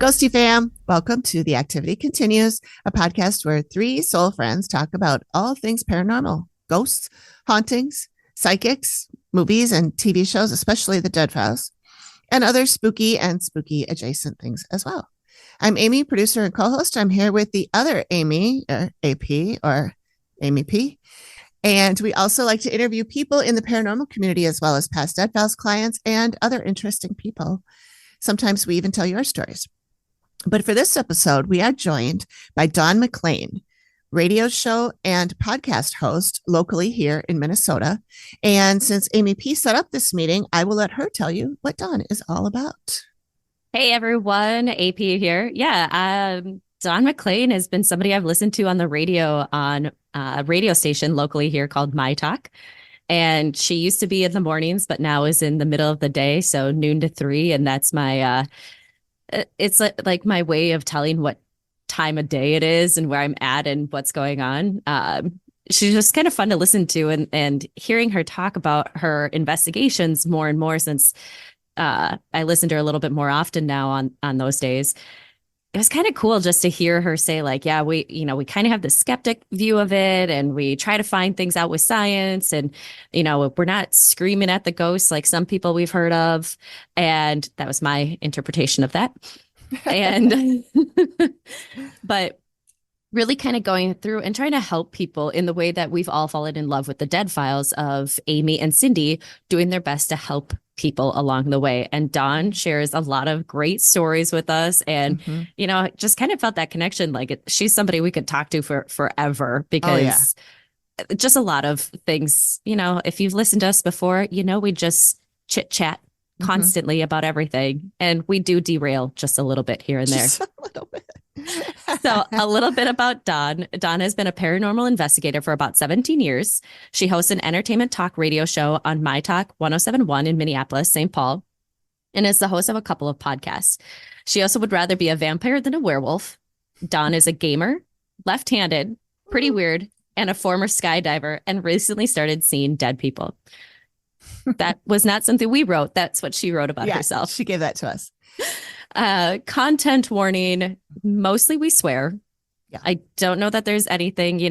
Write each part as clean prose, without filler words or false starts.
Ghosty fam. Welcome to The Activity Continues, a podcast where three soul friends talk about all things paranormal, ghosts, hauntings, psychics, movies and TV shows, especially the Dead Files, and other spooky and spooky adjacent things as well. I'm Amy, producer and co-host. I'm here with the other Amy, or AP, or Amy P. And we also like to interview people in the paranormal community as well as past Dead Files clients and other interesting people. Sometimes we even tell your stories. But for this episode, we are joined by Dawn McClain, radio show and podcast host locally here in Minnesota. And since Amy P set up this meeting, I will let her tell you what Dawn is all about. Hey, everyone. AP here. Dawn McClain has been somebody I've listened to on the radio on a radio station locally here called My Talk. And she used to be in the mornings, but now is in the middle of the day, so noon to 3. And that's my, it's like my way of telling what time of day it is and where I'm at and what's going on. She's just kind of fun to listen to, and hearing her talk about her investigations more and more since I listen to her a little bit more often now on those days. It was kind of cool just to hear her say, like, yeah, we kind of have the skeptic view of it, and we try to find things out with science, and, we're not screaming at the ghosts like some people we've heard of. And that was my interpretation of that. And, but really kind of going through and trying to help people in the way that we've all fallen in love with the Dead Files of Amy and Cindy doing their best to help people along the way. And Dawn shares a lot of great stories with us, and just kind of felt that connection. Like she's somebody we could talk to for forever, because just a lot of things, if you've listened to us before, we just chit chat constantly about everything, and we do derail just a little bit here and there. Just a little bit. So a little bit about Dawn. Dawn has been a paranormal investigator for about 17 years. She hosts an entertainment talk radio show on My Talk 107.1 in Minneapolis, St. Paul, and is the host of a couple of podcasts. She also would rather be a vampire than a werewolf. Dawn is a gamer, left-handed, pretty weird, and a former skydiver, and recently started seeing dead people. That was not something we wrote. That's what she wrote about herself. She gave that to us. Content warning, mostly we swear. Yeah. I don't know that there's anything,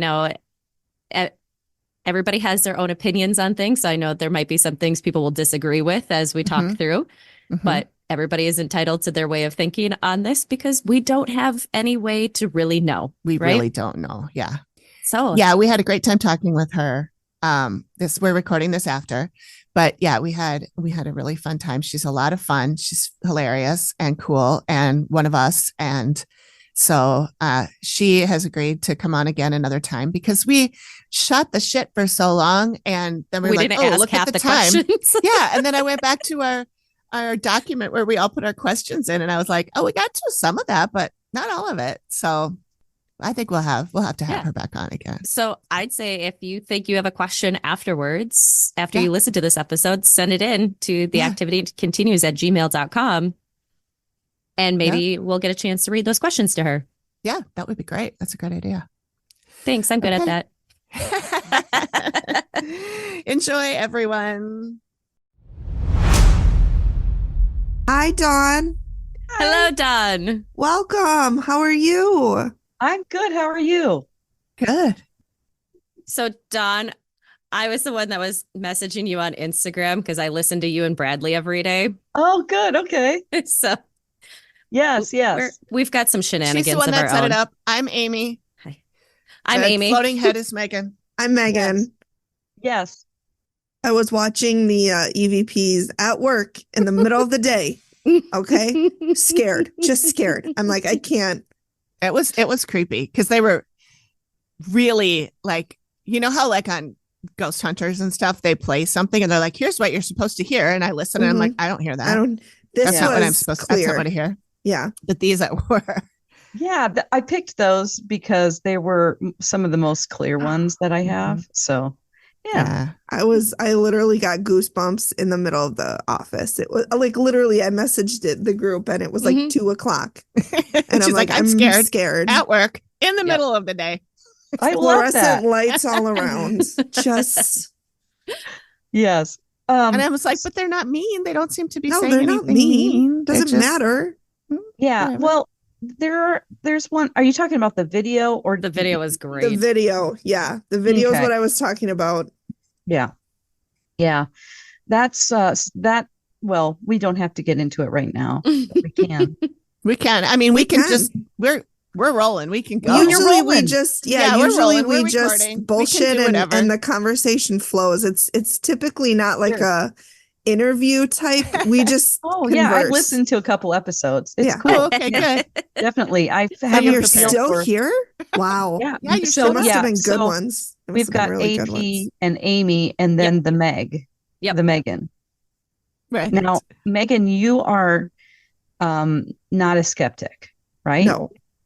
everybody has their own opinions on things. So I know there might be some things people will disagree with as we talk through, but everybody is entitled to their way of thinking on this, because we don't have any way to really know. We really don't know. Yeah. So yeah, we had a great time talking with her. We're recording this after. But yeah, we had a really fun time. She's a lot of fun. She's hilarious and cool and one of us. And so she has agreed to come on again another time, because we shot the shit for so long. And then we were like, oh, look at the time. Yeah. And then I went back to our document where we all put our questions in. And I was like, oh, we got to some of that, but not all of it. So I think we'll have to have her back on again. So I'd say if you think you have a question afterwards, after you listen to this episode, send it in to theactivitycontinues@gmail.com. And maybe we'll get a chance to read those questions to her. Yeah, that would be great. That's a great idea. Thanks. I'm good at that. Enjoy, everyone. Hi, Dawn. Hello, Dawn. Welcome. How are you? I'm good. How are you? Good. So, Dawn, I was the one that was messaging you on Instagram because I listen to you and Bradley every day. Oh, good. Okay. So, yes. We've got some shenanigans. She's the one that set it own. up. I'm Amy. Hi. I'm Amy. Floating head is Megan. I'm Megan. Yes. I was watching the EVPs at work in the middle of the day. Okay. Scared. Just scared. I'm like, I can't. It was creepy, because they were really like, how like on Ghost Hunters and stuff, they play something and they're like, here's what you're supposed to hear. And I listen and I'm like, I don't hear that. That's not what I'm supposed to. That's not what I hear. Yeah. But these were. Yeah. I picked those because they were some of the most clear ones that I have. So yeah. I literally got goosebumps in the middle of the office. It was like, literally, I messaged the group and it was like 2:00. And she's like, I'm scared at work in the middle of the day. I love that. Fluorescent lights all around. Just. Yes. And I was like, but they're not mean. They don't seem to be saying they're anything not mean. mean. Doesn't matter. Yeah. Whatever. Well, there's one. Are you talking about the video or The video was The great. video. Yeah. The video is Okay. what I was talking about. Yeah. Yeah. That's that. Well, we don't have to get into it right now. But we can. We can. I mean, we can can. just we're rolling. We can go. you're Usually we rolling. just Yeah, we're usually rolling. We're we just recording. We can bullshit do whatever. and the conversation flows. It's typically not like Sure. a interview type. We just Oh yeah, I've converse. listened to a couple episodes. It's Yeah. cool. Oh, okay, good. Definitely. I And have you're a feel still for- here? Wow. Yeah. Yeah, you're so It must yeah, have been good so ones. It must we've have been got really good AP ones. and Amy, and then the Meg. Yep. The Megan. Right. Now, Megan, you are not a skeptic, right?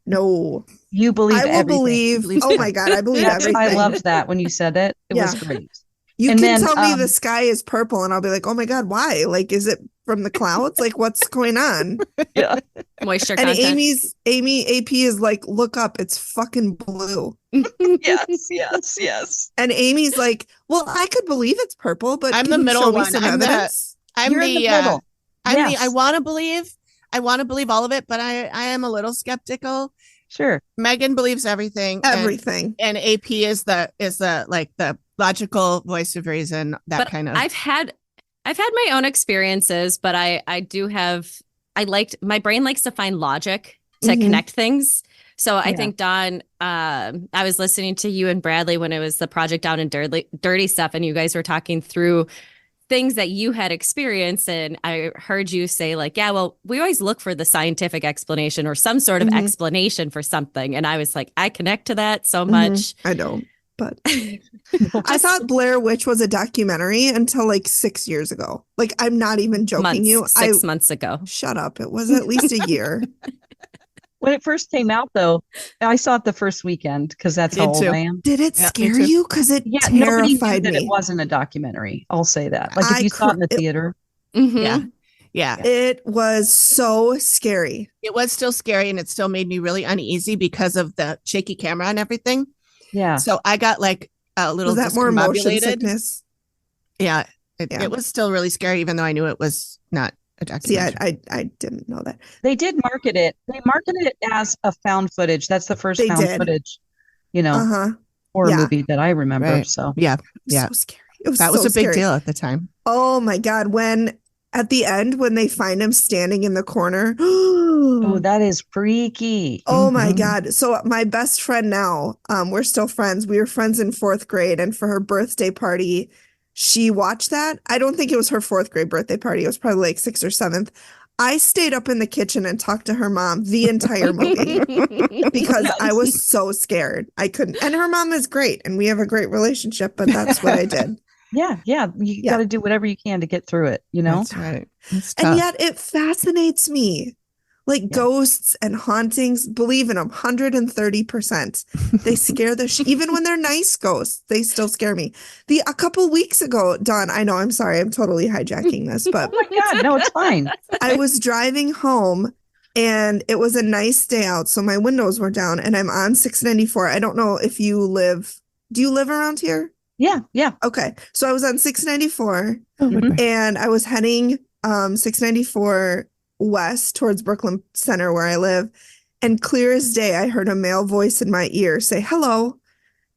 No. You believe I will everything. believe. Oh my God, I believe everything. I loved that when you said it. It was Yeah. great. You And can then, tell me the sky is purple, and I'll be like, "Oh my God, why? Like, is it from the clouds? Like, what's going on?" Yeah. Moisture And content. Amy AP is like, "Look up, it's fucking blue." Yes. And Amy's like, "Well, I could believe it's purple, but I'm can the you middle show me one. some I'm the- evidence?" I'm You're in the the middle. I'm the Yes. I want to believe all of it, but I am a little skeptical. Sure. Megan believes everything. Everything. And AP is the like the logical voice of reason, that But kind of. I've had my own experiences, but my brain likes to find logic to Mhm. connect things. So I Yeah. think, Dawn, I was listening to you and Bradley when it was the Project Down and Dirty Stuff, and you guys were talking through things that you had experienced. And I heard you say, like, yeah, well, we always look for the scientific explanation or some sort of Mhm. explanation for something. And I was like, I connect to that so Mhm. much. I don't, but I thought Blair Witch was a documentary until like 6 years ago. Like, I'm not even joking you. 6 months ago. Shut up. It was at least a year. When it first came out, though, I saw it the first weekend because that's how Did old too. I am. Did it Yeah, me scare too. you? Because it Yeah, nobody knew terrified that me. it wasn't a documentary. I'll say that. Like if I you saw it in the cr- it- theater, Mhm. Yeah. Yeah. It was so scary. It was still scary, and it still made me really uneasy because of the shaky camera and everything. yeah. So I got like a little Was that more motion discombobulated. sickness? Yeah. Yeah. It was still really scary, even though I knew it was not a See, documentary. I didn't know that. They did market it. They marketed it as a found footage. That's the first They found did. footage, Uh-huh. horror yeah. movie that I remember. Right. So Yeah. It was Yeah. so scary. It was That was so a big scary. deal at the time. Oh my God. When at the end, when they find him standing in the corner. oh, that is freaky. Oh my Mhm. God. So my best friend now, we're still friends. We were friends in 4th grade, and for her birthday party, she watched that. I don't think it was her 4th grade birthday party. It was probably like 6th or 7th. I stayed up in the kitchen and talked to her mom the entire movie because I was so scared. I couldn't. And her mom is great, and we have a great relationship, but that's what I did. Yeah. You Yeah. got to do whatever you can to get through it, you know? That's right. It's And tough. yet it fascinates me. Like ghosts and hauntings, believe in them 130%. They scare the even when they're nice ghosts, they still scare me. A couple weeks ago, Dawn, I know, I'm sorry, I'm totally hijacking this, but Oh my God. No, it's fine. I was driving home and it was a nice day out, so my windows were down, and I'm on 694. I don't know if you live. Do you live around here? Yeah. Yeah. Okay, so I was on 694 Mhm. and I was heading 694 west towards Brooklyn Center where I live, and clear as day I heard a male voice in my ear say hello,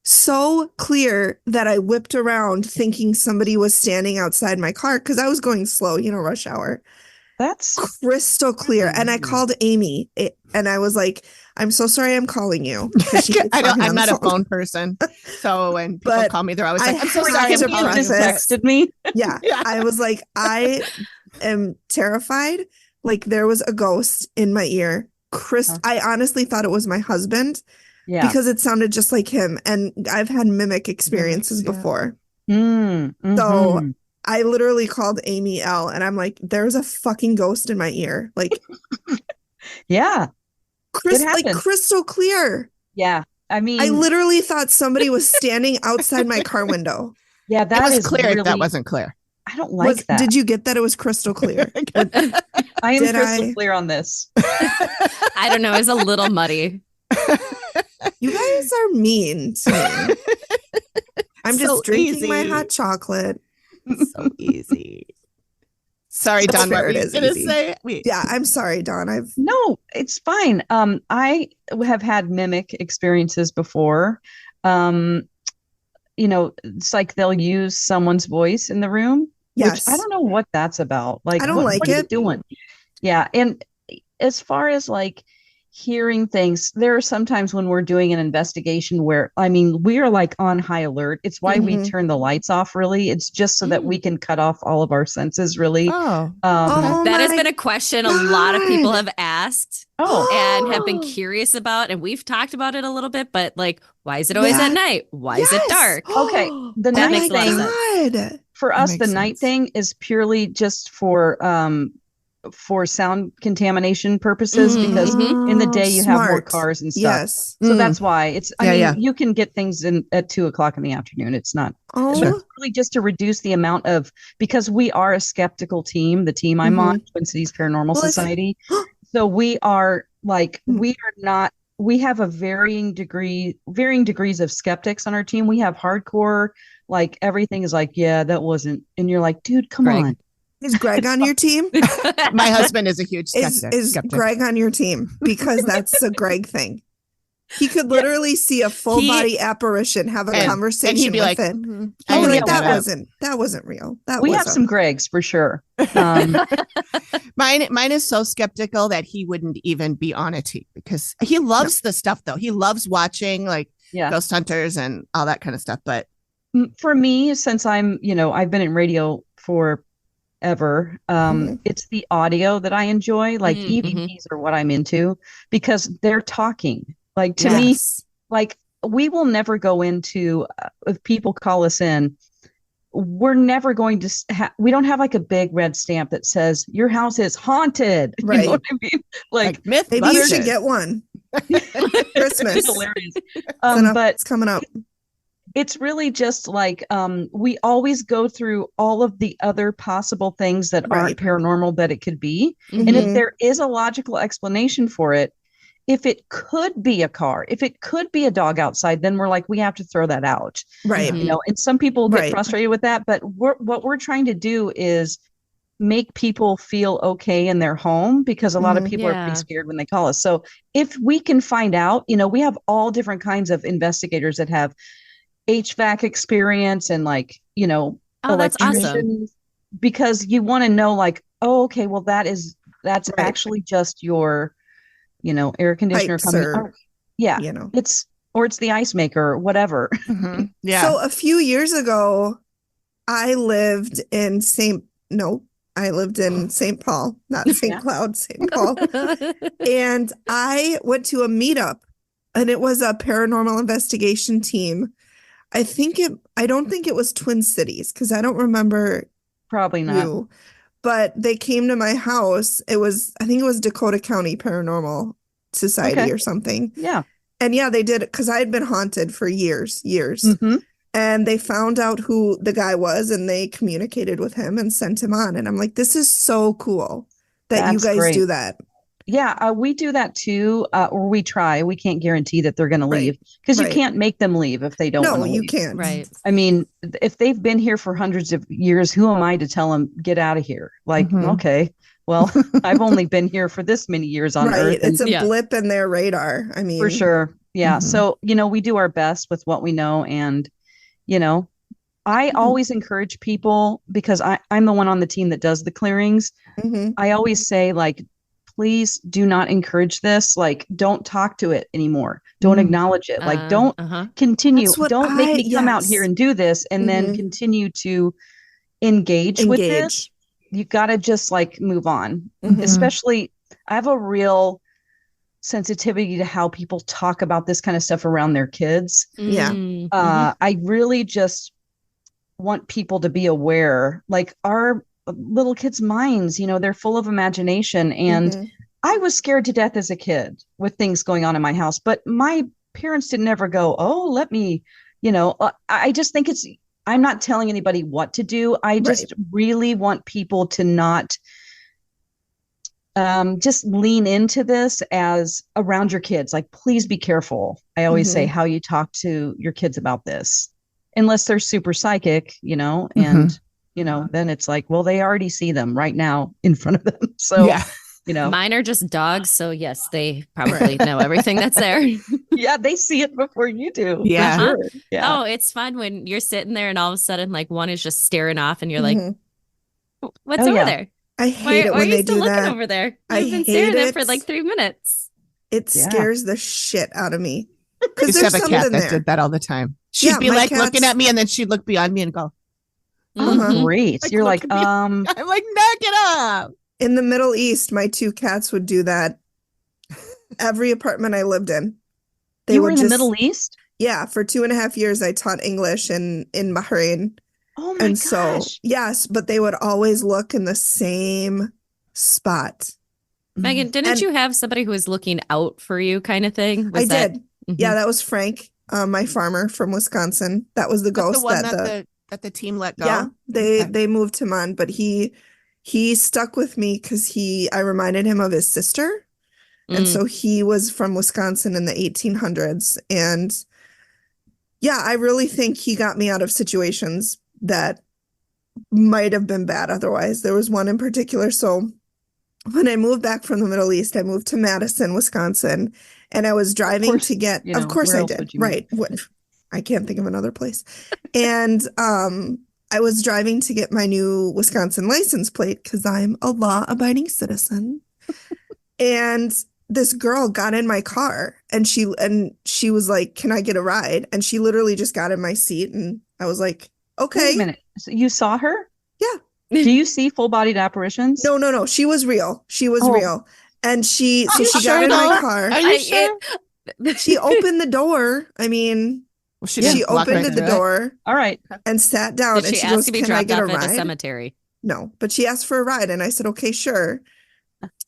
so clear that I whipped around thinking somebody was standing outside my car because I was going slow, rush hour. That's Crystal clear. And I called Amy and I was like, I'm so sorry I'm calling you. 'cause she keeps talking I'm on not the a phone person. So when people But call me, they're always I like, I'm so have sorry. to I'm calling just you. preface- texted me. Yeah. Yeah. I was like, I am terrified. Like there was a ghost in my ear. I honestly thought it was my husband Yeah. because it sounded just like him. And I've had mimic experiences Mimics, yeah. before. Mm, So mhm. I literally called Amy L and I'm like, there's a fucking ghost in my ear. Like, Yeah. like happened. crystal clear. Yeah. I mean, I literally thought somebody was standing outside my car window. yeah, It that was is clear really, if that wasn't clear. I don't like that. Did you get that? It was crystal clear. I am did crystal I? clear on this. I don't know. It was a little muddy. You guys are mean to me. I'm So just drinking my easy. hot chocolate. So easy. Sorry, Dawn, what fair, were it you is going to easy. say? Yeah, I'm sorry, Dawn. No, it's fine. I have had mimic experiences before. Um, it's like they'll use someone's voice in the room, which I Yes. don't know what that's about. Like, I don't what like are you it. doing? Yeah. And as far as like hearing things, there are sometimes when we're doing an investigation where, I mean, we are like on high alert. It's why we Mhm. turn the lights off, really. It's just so that we can cut off all of our senses, really. Oh, Oh That has my been a question a lot of people God. have asked Oh, and have been curious about. And we've talked about it a little bit, but like, why is it always Yeah. at night? Why is it Yes. dark? okay. The That night makes a lot of thing sense. God. for That us, makes the night sense. thing is purely just for sound contamination purposes, because in the day you have more Smart. cars and stuff. Yes. So Mm. that's why it's, I Yeah, mean, yeah. you can get things in at 2 o'clock in the afternoon. It's not, Oh, Sure. it's really just to reduce the amount of, because we are a skeptical team, the team I'm on, Twin Cities Paranormal Well, if- Society. So we are like, Hmm. we have a varying degrees of skeptics on our team. We have hardcore, like everything is like, yeah, that wasn't, and you're like, dude, come Greg. on. is Greg on your team? My husband is a huge Is skeptic. Greg on your team? Because that's a Greg thing. He could literally see a full body apparition, have a conversation and he'd be with like, it. "Mhm, He'd I be knew like, that that wasn't real. That We was have some Gregs for sure. Mine is so skeptical that he wouldn't even be on a team because he loves the stuff though. He loves watching like Yeah. ghost hunters and all that kind of stuff. But For me, since I've been in radio forever, it's the audio that I enjoy. Like EVPs are what I'm into because they're talking. Like to me, like we will never go into, if people call us in, we're never going to we don't have like a big red stamp that says your house is haunted. Right. You know what I mean? Like myth. Maybe you should get one. Christmas. it's hilarious. But it's coming up. It's really just like we always go through all of the other possible things that aren't paranormal that it could be. And if there is a logical explanation for it, if it could be a car, if it could be a dog outside, then we're like, we have to throw that out. Right. And some people get frustrated with that. But what we're trying to do is make people feel okay in their home, because a lot of people are pretty scared when they call us. So if we can find out, we have all different kinds of investigators that have HVAC experience and like, that's awesome. Because you want to know like, oh, okay, well that's actually just your, air conditioner Pipes coming. or, it's the ice maker or whatever. Yeah. So a few years ago, I lived in St. Paul, not St. Cloud, St. Paul. And I went to a meetup, and it was a paranormal investigation team. I don't think it was Twin Cities, because I don't remember. Probably not. But they came to my house. I think it was Dakota County Paranormal Society or something. Yeah. And they did it because I had been haunted for years. And they found out who the guy was, and they communicated with him and sent him on. And I'm like, this is so cool that you guys do that. Yeah, we do that too, or we try. We can't guarantee that they're going to leave, because you can't make them leave if they don't want to leave. No, you can't. Right. I mean, if they've been here for hundreds of years, who am I to tell them, get out of here? Like, okay, well, I've only been here for this many years on Earth. It's a blip in their radar. I mean, for sure. Yeah. So, we do our best with what we know. And, I always encourage people, because I'm the one on the team that does the clearings. I always say, like, please do not encourage this. Like, don't talk to it anymore. Don't acknowledge it. Like, don't continue. Don't make me come out here and do this and then continue to engage with this. You got to just like move on. Especially, I have a real sensitivity to how people talk about this kind of stuff around their kids. I really just want people to be aware, like our little kids' minds, they're full of imagination. And I was scared to death as a kid with things going on in my house, but my parents didn't ever go, oh, let me, I just think I'm not telling anybody what to do. I just really want people to not just lean into this as around your kids. Like, please be careful. I always say how you talk to your kids about this, unless they're super psychic, and then it's like, well, they already see them right now in front of them. So, mine are just dogs. So yes, they probably know everything that's there. Yeah, they see it before you do. Yeah. Sure. Yeah. Oh, it's fun when you're sitting there and all of a sudden, like one is just staring off and you're like, what's over there? I hate it why when are you they still do looking that. over there? I You've been hate staring at it. it for like 3 minutes. It scares the shit out of me. Because Used to there's have a cat something that there. did that all the time. She'd be my like looking cats- at me and then she'd look beyond me and go, Mhm. Great. Like, You're look like, at me. I'm like, knock it up. In the Middle East, my 2 cats would do that. Every apartment I lived in. you were in the Middle East? Yeah, for 2.5 years, I taught English in Bahrain. Oh my gosh. So, yes, but they would always look in the same spot. Megan, didn't you have somebody who was looking out for you kind of thing? I did. Mhm. Yeah, that was Frank, my farmer from Wisconsin. That was the That's ghost the one that the team let go. Yeah, they moved him on, but he stuck with me because I reminded him of his sister. And so he was from Wisconsin in the 1800s. And yeah, I really think he got me out of situations that might have been bad otherwise. There was one in particular. So when I moved back from the Middle East, I moved to Madison, Wisconsin, and I was driving to get, of course I did. Right. I can't think of another place. And I was driving to get my new Wisconsin license plate because I'm a law-abiding citizen. And this girl got in my car and she was like, "Can I get a ride?" And she literally just got in my seat and I was like, "Okay." Wait a minute. So you saw her? Yeah. Do you see full-bodied apparitions? No. She was real. She was real. And she got in my car. Are you sure? She opened the door. I mean, she opened the door. All right. And sat down. Did And she she ask goes, to be "Can I dropped get a off at the ride?" cemetery? No, but she asked for a ride and I said, "Okay, sure."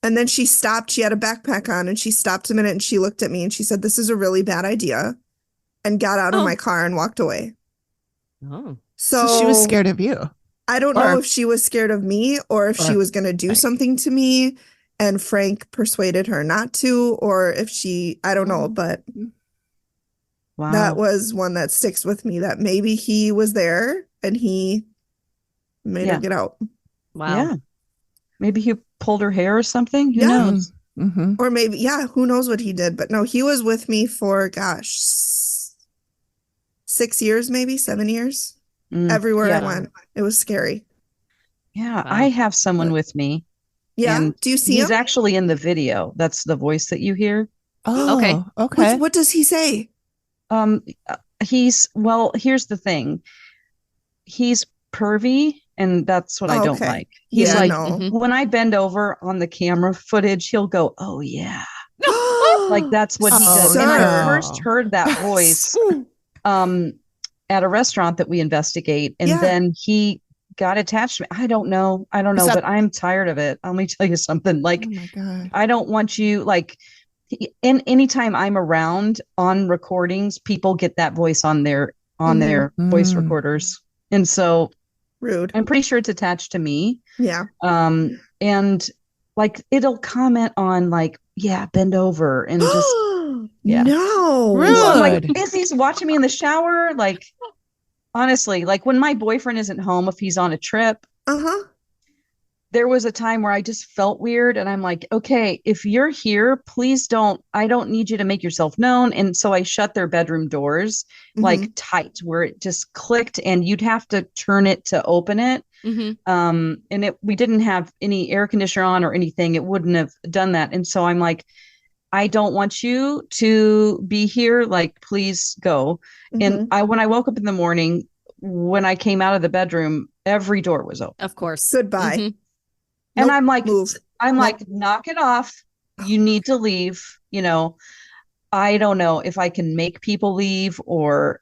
And then she stopped. She had a backpack on and she stopped a minute and she looked at me and she said, "This is a really bad idea," and got out of my car and walked away. Oh. So she was scared of you. I don't know if she was scared of me or if she was going to do something to me and Frank persuaded her not to, or if I don't know, but that was one that sticks with me, that maybe he was there and he made her get out. Wow. Yeah. Maybe he pulled her hair or something. Who knows? Mm-hmm. Or maybe, who knows what he did. But no, he was with me for, 6 years, maybe 7 years. Everywhere I went. It was scary. Yeah. Wow. I have someone with me. Yeah. And do you see he's him? actually in the video. That's the voice that you hear. Oh, okay. What does he say? Here's the thing. He's pervy, and that's what I don't like. He's when I bend over on the camera footage, he'll go, "Oh yeah." Like that's what he does. And I first heard that voice at a restaurant that we investigate, and then he got attached to me. I don't know, but I'm tired of it. Let me tell you something. Like, oh my God. I don't want you anytime I'm around on recordings, people get that voice on their voice recorders. And so rude. I'm pretty sure it's attached to me. Yeah. And like it'll comment on like, "Yeah, bend over," and just no. Rude. So I'm like, if he's watching me in the shower, like honestly, like when my boyfriend isn't home, if he's on a trip, there was a time where I just felt weird and I'm like, "Okay, if you're here, please I don't need you to make yourself known." And so I shut their bedroom doors like tight where it just clicked and you'd have to turn it to open it. And we didn't have any air conditioner on or anything. It wouldn't have done that. And so I'm like, "I don't want you to be here. Like, please go." And when I woke up in the morning, when I came out of the bedroom, every door was open. Of course. Goodbye. And I'm like, move. like, knock it off. You need to leave. I don't know if I can make people leave or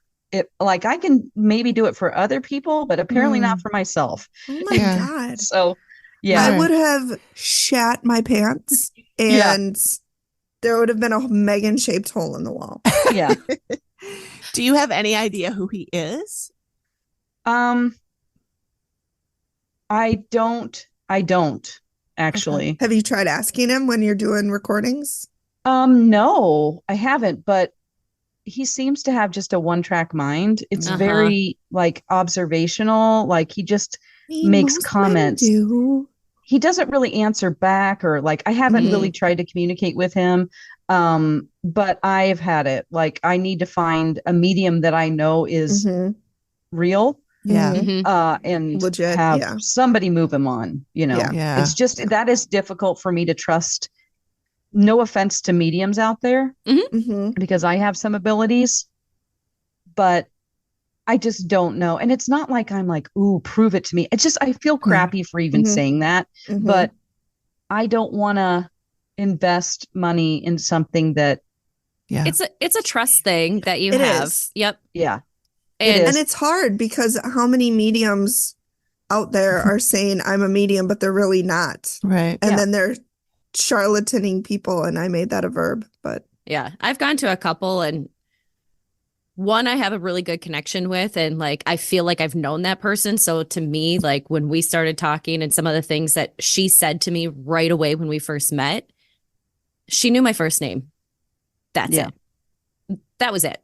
I can maybe do it for other people, but apparently not for myself. Oh my God. So, yeah. I would have shat my pants and there would have been a Megan shaped hole in the wall. Yeah. Do you have any idea who he is? I don't actually. Okay. Have you tried asking him when you're doing recordings? No, I haven't, but he seems to have just a one-track mind. It's very like observational. Like he just makes comments. He doesn't really answer back, or like I haven't really tried to communicate with him. But I've had it. Like I need to find a medium that I know is real. And legit, have somebody move him on, It's just that is difficult for me to trust. No offense to mediums out there, because I have some abilities, but I just don't know. And it's not like I'm like, ooh, prove it to me. It's just I feel crappy for even saying that, but I don't want to invest money in something that it's a trust thing that you have. Yep. Yeah. And it's hard because how many mediums out there are saying I'm a medium, but they're really not. Right. And then they're charlataning people. And I made that a verb, but. Yeah. I've gone to a couple, and one I have a really good connection with, and like I feel like I've known that person. So to me, like when we started talking and some of the things that she said to me right away when we first met, she knew my first name. That's it. That was it.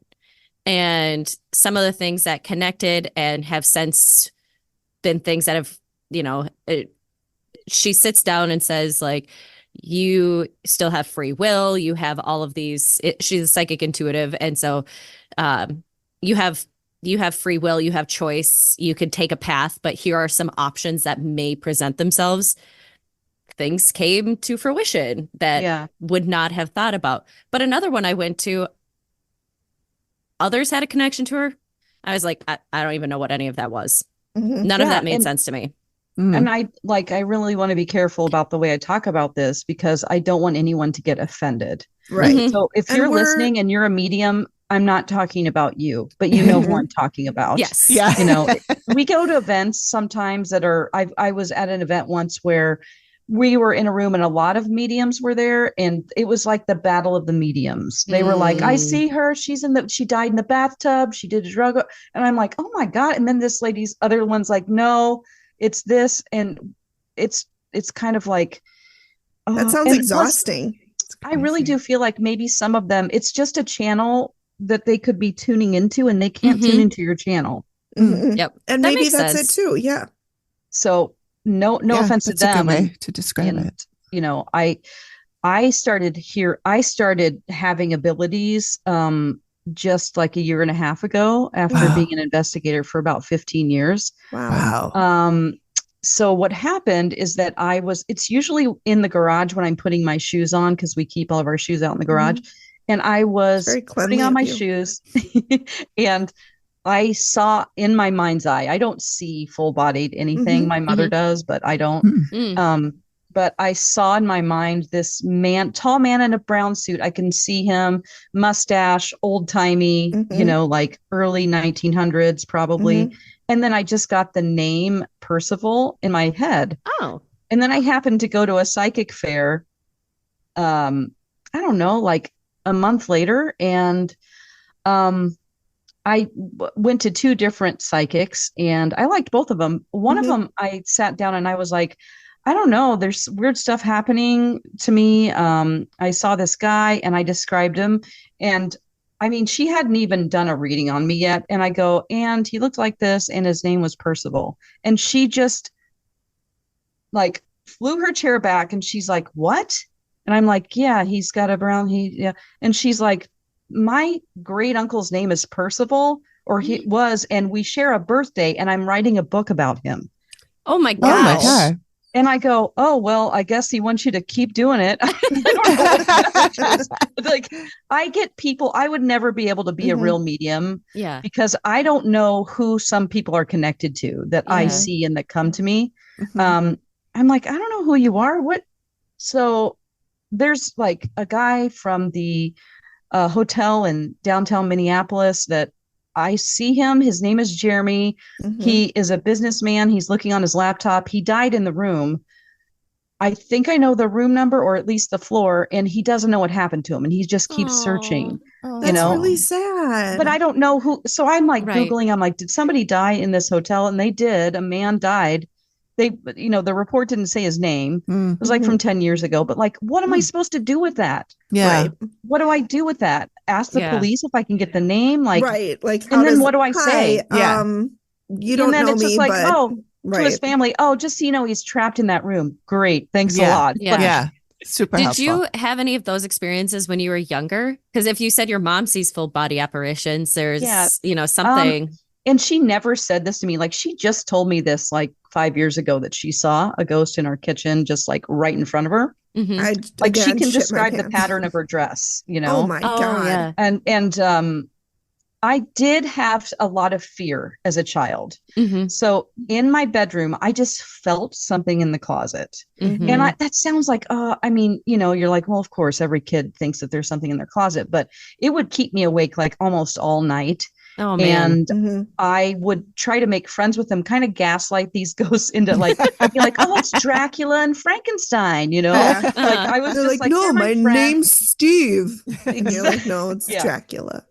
And some of the things that connected and have since been things that have, she sits down and says, like, you still have free will. You have all of these. She's a psychic intuitive. And so you have free will. You have choice. You could take a path, but here are some options that may present themselves. Things came to fruition that would not have thought about. But another one I went to, others had a connection to her. I was like, I don't even know what any of that was. None of that made sense to me. And I really want to be careful about the way I talk about this because I don't want anyone to get offended. Right. So if you're listening and you're a medium, I'm not talking about you, but you know who I'm talking about. Yes. Yeah. We go to events sometimes that are, I was at an event once where we were in a room and a lot of mediums were there, and it was like the battle of the mediums. They were like, I see her. She died in the bathtub. She did a drug. And I'm like, oh my God. And then this lady's other one's like, no, it's this. And it's kind of like, that sounds exhausting. I really do feel like maybe some of them, it's just a channel that they could be tuning into, and they can't tune into your channel. Yep. And that maybe that's sense. it too. Yeah. So no offense to them. That's a good way to describe it. I started having abilities just like a year and a half ago after being an investigator for about 15 years. Wow. So what happened is that it's usually in the garage when I'm putting my shoes on, because we keep all of our shoes out in the garage. And I was putting on my shoes and I saw in my mind's eye, I don't see full bodied anything. My mother does, but I don't. But I saw in my mind this tall man in a brown suit. I can see him, mustache, old timey, like early 1900s probably. And then I just got the name Percival in my head. Oh. And then I happened to go to a psychic fair. I don't know, like a month later. And I went to two different psychics and I liked both of them. One of them, I sat down and I was like, I don't know, there's weird stuff happening to me. I saw this guy and I described him. And I mean, she hadn't even done a reading on me yet. And I go, and he looked like this and his name was Percival. And she just like flew her chair back and she's like, what? And I'm like, yeah, he's got a brown, And she's like, my great uncle's name is Percival, or he was, and we share a birthday, and I'm writing a book about him. Oh my gosh. Oh my God. And I go, oh, well, I guess he wants you to keep doing it. Like, I get people, I would never be able to be a real medium because I don't know who some people are connected to that I see and that come to me. I'm like, I don't know who you are. What? So there's like a guy from the hotel in downtown Minneapolis that I see him. His name is Jeremy. He is a businessman. He's looking on his laptop. He died in the room. I think I know the room number or at least the floor, and he doesn't know what happened to him. And he just keeps searching, That's really sad. But I don't know who. So I'm like Googling, I'm like, did somebody die in this hotel? And they did. A man died. the report didn't say his name. It was like from 10 years ago, but like, what am I supposed to do with that? Yeah. Right. What do I do with that? Ask the police if I can get the name. Like, right. Like, and then what do I say? Yeah. You don't know it's me, just like, but to his family, just so you know, he's trapped in that room. Great. Thanks a lot. Yeah. Yeah. Super Did helpful. you have any of those experiences when you were younger? Because if you said your mom sees full body apparitions, there's, something. And she never said this to me. Like, she just told me this like 5 years ago that she saw a ghost in our kitchen, just like right in front of her. Mm-hmm. She can describe the pattern of her dress, Oh my God. Yeah. And I did have a lot of fear as a child. Mm-hmm. So in my bedroom, I just felt something in the closet. Mm-hmm. And that sounds like, you're like, well, of course, every kid thinks that there's something in their closet, but it would keep me awake like almost all night. Oh, man. And I would try to make friends with them, kind of gaslight these ghosts into like, I'd be like, oh, it's Dracula and Frankenstein, Yeah. Like, I was They're just like, no, my name's Steve. And you're like, no, it's Dracula.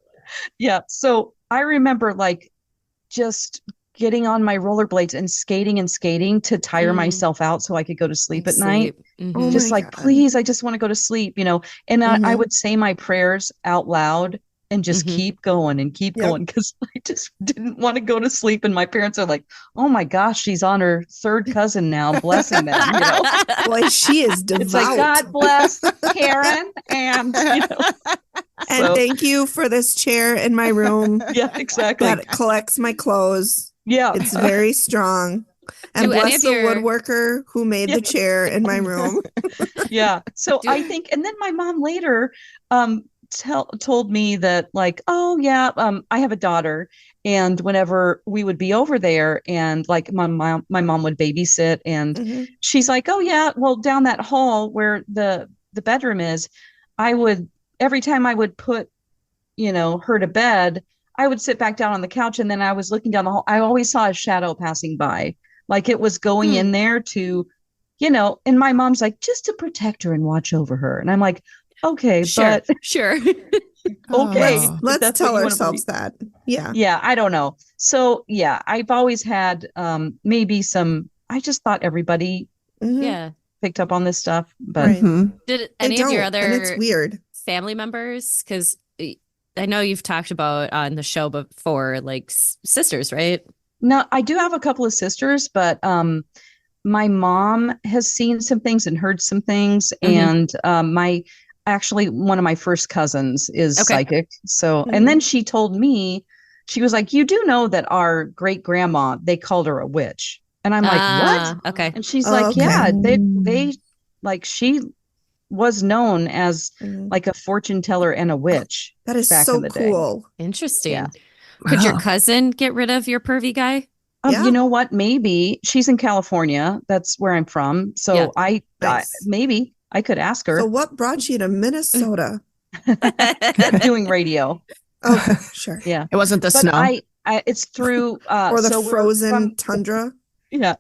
Yeah. So I remember like just getting on my rollerblades and skating to tire myself out so I could go to sleep at night. Mm-hmm. Oh Just my like, God. please, I just want to go to sleep, And I would say my prayers out loud and just keep going and keep going because I just didn't want to go to sleep. And my parents are like, oh my gosh, she's on her third cousin now, blessing them. Boy, she is devout. It's like, God bless Karen. And, and thank you for this chair in my room. Yeah, exactly. That collects my clothes. Yeah. It's very strong. And bless the woodworker who made the chair in my room. Yeah. So I think, and then my mom later told me that like, oh yeah, I have a daughter, and whenever we would be over there and like my mom would babysit, and she's like, oh yeah, well down that hall where the bedroom is, every time I would put her to bed, I would sit back down on the couch, and then I was looking down the hall. I always saw a shadow passing by, like it was going in there to, and my mom's like, just to protect her and watch over her. And I'm like, okay, sure, but sure. Okay. Let's tell ourselves that. Yeah. Yeah. I don't know. So yeah, I've always had maybe I just thought everybody picked up on this stuff, but did any of your other and it's weird family members? Because I know you've talked about on the show before, like sisters, right? No, I do have a couple of sisters, but my mom has seen some things and heard some things, and actually one of my first cousins is psychic. So, and then she told me, she was like, you do know that our great grandma, they called her a witch. And I'm like, what? Okay. And she's like, yeah, they like, she was known as like a fortune teller and a witch. That is back so in the day. cool. Interesting. Yeah. Could your cousin get rid of your pervy guy? Yeah. You know what? Maybe she's in California. That's where I'm from. So maybe I could ask her. So what brought you to Minnesota? Doing radio. Okay, sure. Yeah. It wasn't the snow. It's through or the frozen tundra. Yeah.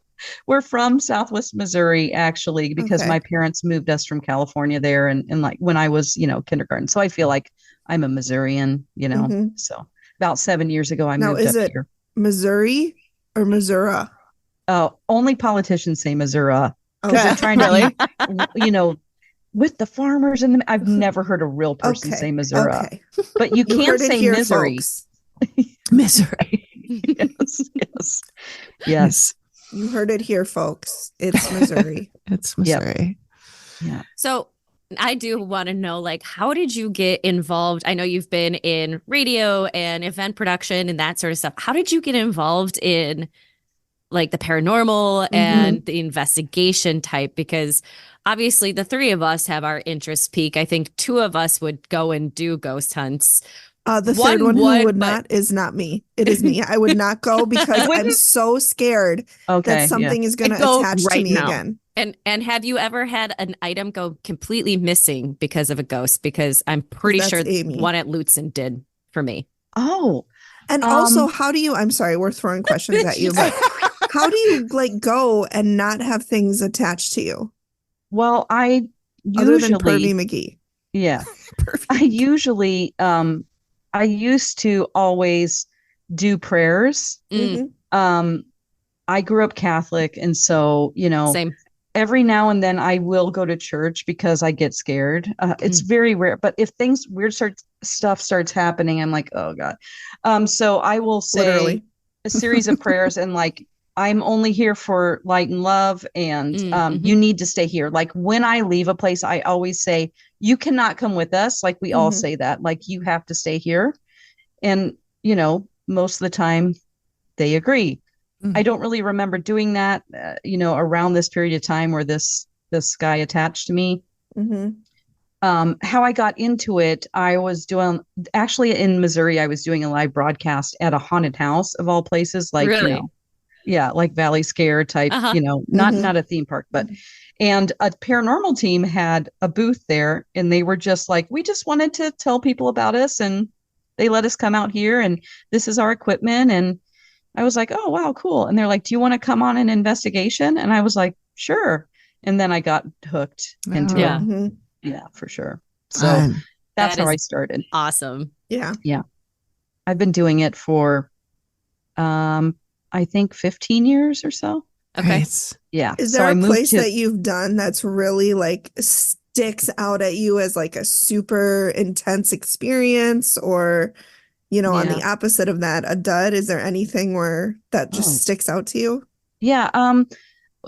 We're from Southwest Missouri, actually, because my parents moved us from California there and like when I was, kindergarten. So I feel like I'm a Missourian, So about 7 years ago, I moved up here. Missouri or Missouri? Only politicians say Missouri because they're trying to, with the farmers and I've never heard a real person say Missouri. Okay. But you can't say misery. Misery. Yes. You heard it here, folks. It's Missouri. It's Missouri. Yep. Yeah. So I do want to know, like, how did you get involved? I know you've been in radio and event production and that sort of stuff. How did you get involved in like the paranormal and the investigation type? Because obviously the three of us have our interests peak. I think two of us would go and do ghost hunts. The third one who would not is not me. It is me. I would not go because I'm so scared that something is going to attach to me again. And have you ever had an item go completely missing because of a ghost? Because I'm pretty sure one at Lutzen did for me. Oh. And also, how do you, I'm sorry, we're throwing questions at you, but how do you like go and not have things attached to you? Well, I other than Pervy McGee. Yeah. I used to always do prayers. I grew up Catholic, and so, Same. every now and then I will go to church because I get scared. It's very rare, but if stuff starts happening, I'm like, oh God. So I will say Literally. a series of prayers, and like, I'm only here for light and love, and you need to stay here. Like, when I leave a place, I always say, you cannot come with us. Like, we all say that, like, you have to stay here. And, most of the time they agree. I don't really remember doing that, around this period of time where this guy attached to me. How I got into it, I was doing, actually in Missouri, I was doing a live broadcast at a haunted house of all places, like, really? Like Valley Scare type, not a theme park, but, and a paranormal team had a booth there, and they were just like, we just wanted to tell people about us, and they let us come out here, and this is our equipment. And I was like, oh, wow, cool. And they're like, do you want to come on an investigation? And I was like, sure. And then I got hooked into it. Yeah, for sure. So that's how I started. Awesome. Yeah. Yeah. I've been doing it for, I think 15 years or so. Okay. Right. Yeah. Is there a place that you've done that's really like sticks out at you as like a super intense experience, or, on the opposite of that, a dud? Is there anything where that just sticks out to you? Yeah.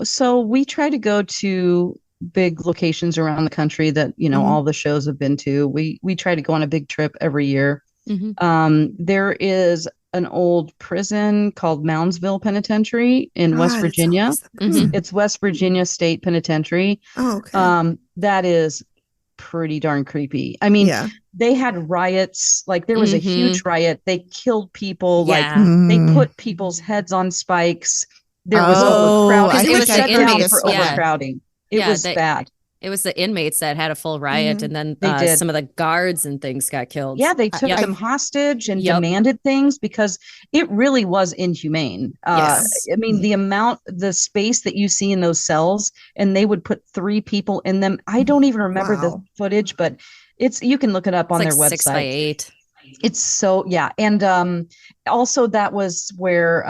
So we try to go to big locations around the country that, all the shows have been to. We try to go on a big trip every year. There is an old prison called Moundsville Penitentiary in West Virginia. It's West Virginia State Penitentiary. Oh, okay. That is pretty darn creepy. I mean, they had riots. Like, there was a huge riot. They killed people. Like, they put people's heads on spikes. There was overcrowding. It was shut down for overcrowding. It was bad. It was the inmates that had a full riot, and then some of the guards and things got killed. Yeah, they took them hostage and demanded things because it really was inhumane. I mean, the space that you see in those cells, and they would put 3 people in them. I don't even remember the footage, but you can look it up on their website. 6x8. It's so, and also that was where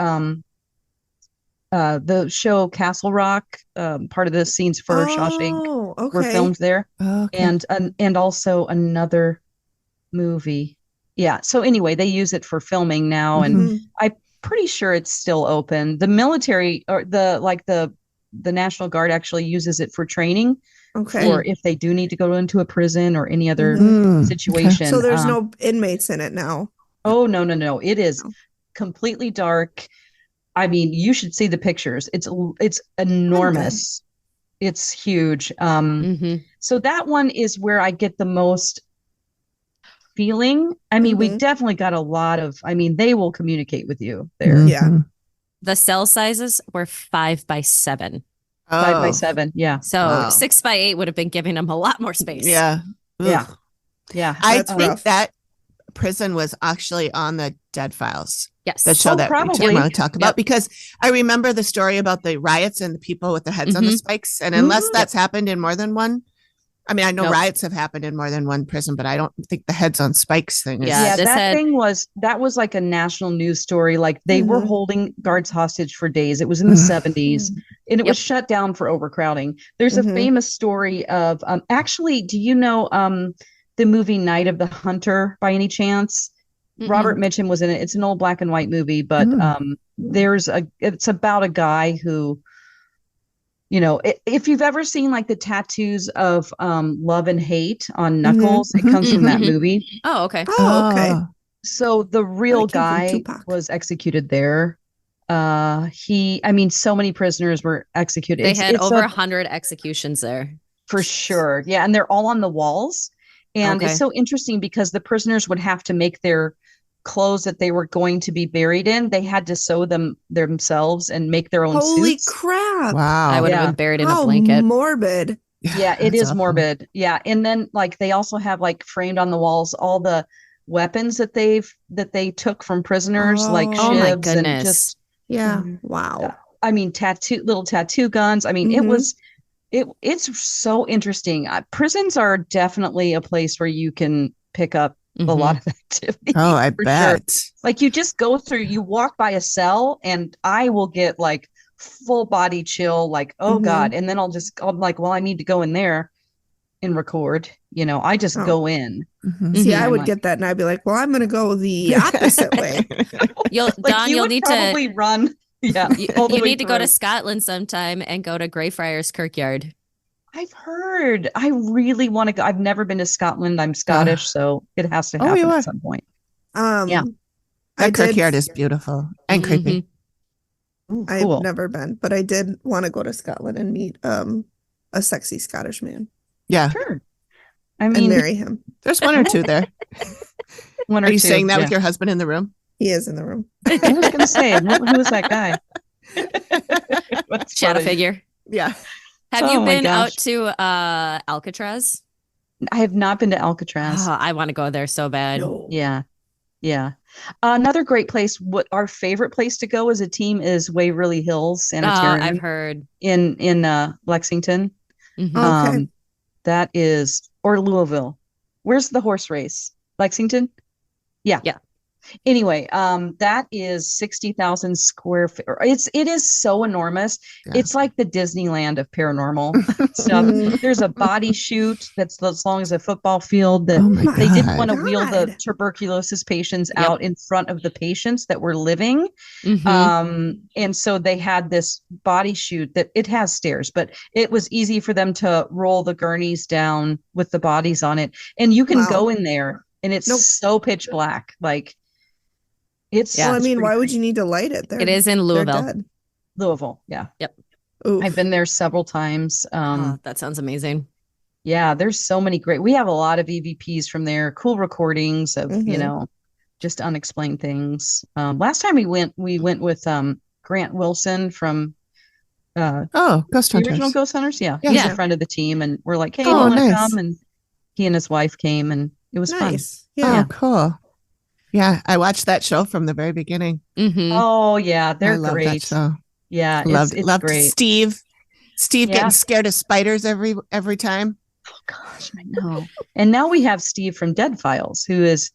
the show Castle Rock, part of the scenes for Shawshank were filmed there. And also another movie. Yeah. So anyway, they use it for filming now, and I'm pretty sure it's still open. The military, or the National Guard, actually uses it for training. Or if they do need to go into a prison or any other situation. So there's no inmates in it now. Oh, no. It is completely dark. I mean, you should see the pictures. It's enormous. It's huge. So that one is where I get the most feeling. I mean, we definitely got a lot of, they will communicate with you there. Yeah. The cell sizes were 5x7. 5x7. Yeah. So 6x8 would have been giving them a lot more space. Yeah. Yeah. Yeah. I think that prison was actually on the Dead Files. Yes. The show that probably. we want to talk about, because I remember the story about the riots and the people with the heads on the spikes. And unless that's happened in more than one, I know riots have happened in more than one prison, but I don't think the heads on spikes thing is. Yeah, that was like a national news story. Like, they were holding guards hostage for days. It was in the 70s, and it was shut down for overcrowding. There's a famous story of, actually, do you know the movie Night of the Hunter by any chance? Robert Mitchum was in it. It's an old black and white movie, but it's about a guy who, if you've ever seen like the tattoos of love and hate on knuckles, it comes from that movie. Oh, okay. Oh, okay. So the real guy was executed there. So many prisoners were executed. They had over 100 executions there. For sure. Yeah. And they're all on the walls. And it's so interesting because the prisoners would have to make their clothes that they were going to be buried in. They had to sew them themselves and make their own Holy suits. Crap. Wow. I would have been buried in a blanket. Morbid. Yeah, it is morbid. Yeah. And then like they also have like framed on the walls all the weapons that they took from prisoners, like shivs and just Wow. little tattoo guns. It's so interesting. Prisons are definitely a place where you can pick up a lot of activity. Oh, I bet. Sure. Like, you just go through, you walk by a cell, and I will get like full body chill, like, oh God. And then I'm like, well, I need to go in there and record. I just go in. See, I would get that and I'd be like, well, I'm going to go the opposite way. Dawn, you'll need probably to run. Yeah. you need to go to Scotland sometime and go to Greyfriars Kirkyard. I've heard. I really want to go. I've never been to Scotland. I'm Scottish, so it has to happen at some point. Yeah. That kirkyard is beautiful and creepy. Ooh, cool. I've never been, but I did want to go to Scotland and meet a sexy Scottish man. Yeah. Sure. I mean, and marry him. There's one or two there. Are you saying that with your husband in the room? He is in the room. I was going to say, who was that guy? Shadow figure. Yeah. Have you been out to Alcatraz? I have not been to Alcatraz. Oh, I want to go there so bad. No. Yeah. Another great place. What our favorite place to go as a team is Waverly Hills Sanitarium. I've heard in Lexington. Okay. That is, or Louisville. Where's the horse race? Lexington? Yeah. Anyway, that is 60,000 square feet. It is so enormous. Yeah. It's like the Disneyland of paranormal stuff. There's a body chute that's as long as a football field that they didn't want to wheel the tuberculosis patients out in front of the patients that were living. And so they had this body chute that it has stairs, but it was easy for them to roll the gurneys down with the bodies on it. And you can go in there and it's so pitch black. Like, why would you need to light it there? It is in Louisville. Louisville, yeah. Yep. Oof. I've been there several times. That sounds amazing. Yeah, there's so many we have a lot of EVPs from there, cool recordings of, just unexplained things. Last time we went with Grant Wilson from Ghost Hunters. Original Ghost Hunters, yeah. Yeah. He's a friend of the team, and we're like, hey, you want to come? And he and his wife came, and it was fun. Yeah. Oh, cool. Yeah, I watched that show from the very beginning. Oh yeah, they're great. That show. Yeah, loved great. Steve getting scared of spiders every time. Oh gosh, I know. And now we have Steve from Dead Files, who is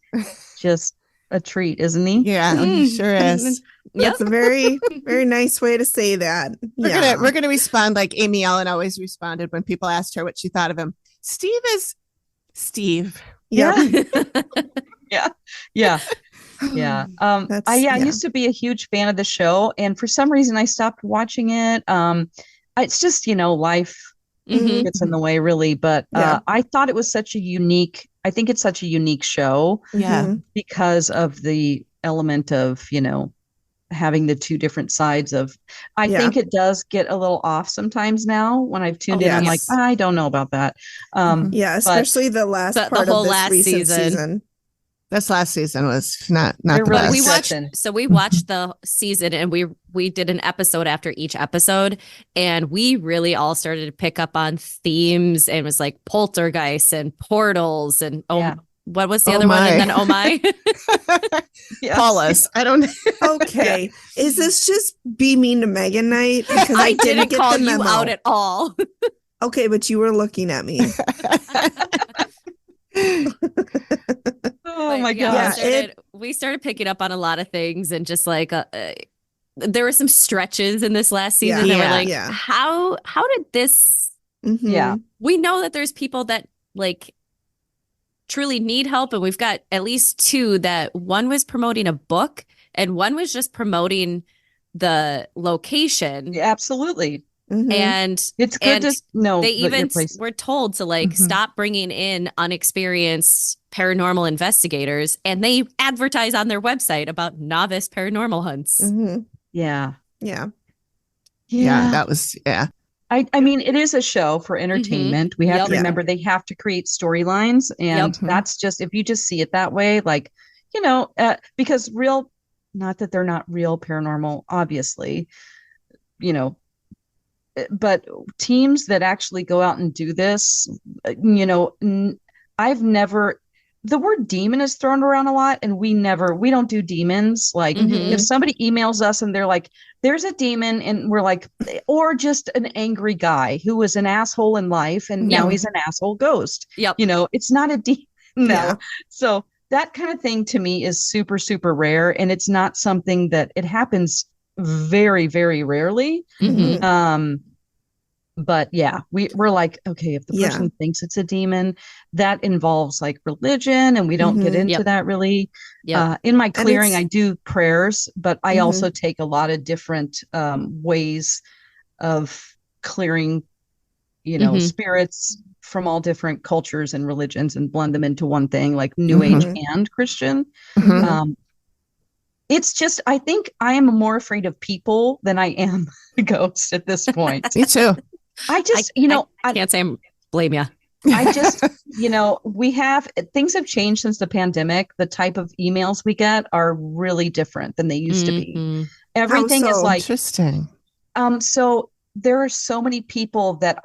just a treat, isn't he? Yeah, he sure is. That's a very, very nice way to say that. We're gonna respond like Amy Allen always responded when people asked her what she thought of him. Steve is Steve. Yeah. I used to be a huge fan of the show, and for some reason I stopped watching it. It's just, life gets in the way, really. But I thought it was such a unique. I think it's such a unique show. Yeah, because of the element of having the two different sides of. I think it does get a little off sometimes now when I've tuned in. I'm like, I don't know about that. Especially the last part the whole of this last recent season. This last season was not the best. We watched the season, and we did an episode after each episode, and we really all started to pick up on themes, and it was like poltergeists and portals and what was the other one? And then my Paula's. I don't. Okay, is this just be mean to Megan night? Because I didn't call you out at all. Okay, but you were looking at me. Oh my gosh. We started picking up on a lot of things, and just like there were some stretches in this last season that were like, how did this we know that there's people that like truly need help, and we've got at least two that one was promoting a book and one was just promoting the location. Yeah, absolutely. And it's good to know. They even were told to like stop bringing in unexperienced paranormal investigators, and they advertise on their website about novice paranormal hunts. Yeah. That was I mean, it is a show for entertainment. We have to remember they have to create storylines, and that's just, if you just see it that way, like, because not that they're not real paranormal, obviously, but teams that actually go out and do this, I've never, the word demon is thrown around a lot, and we don't do demons. Like if somebody emails us and they're like, there's a demon, and we're like, or just an angry guy who was an asshole in life and now he's an asshole ghost. It's not a demon. No. So that kind of thing to me is super, super rare. And it's not something that it happens very, very rarely. But yeah, we're like, okay, if the person thinks it's a demon, that involves like religion, and we don't get into that really. In my clearing, I do prayers, but I also take a lot of different ways of clearing, spirits from all different cultures and religions and blend them into one thing, like New Age and Christian. It's just, I think I am more afraid of people than I am ghosts at this point. Me too. I just, I can't say I blame you. I just, things have changed since the pandemic. The type of emails we get are really different than they used to be. Everything is like interesting. So there are so many people that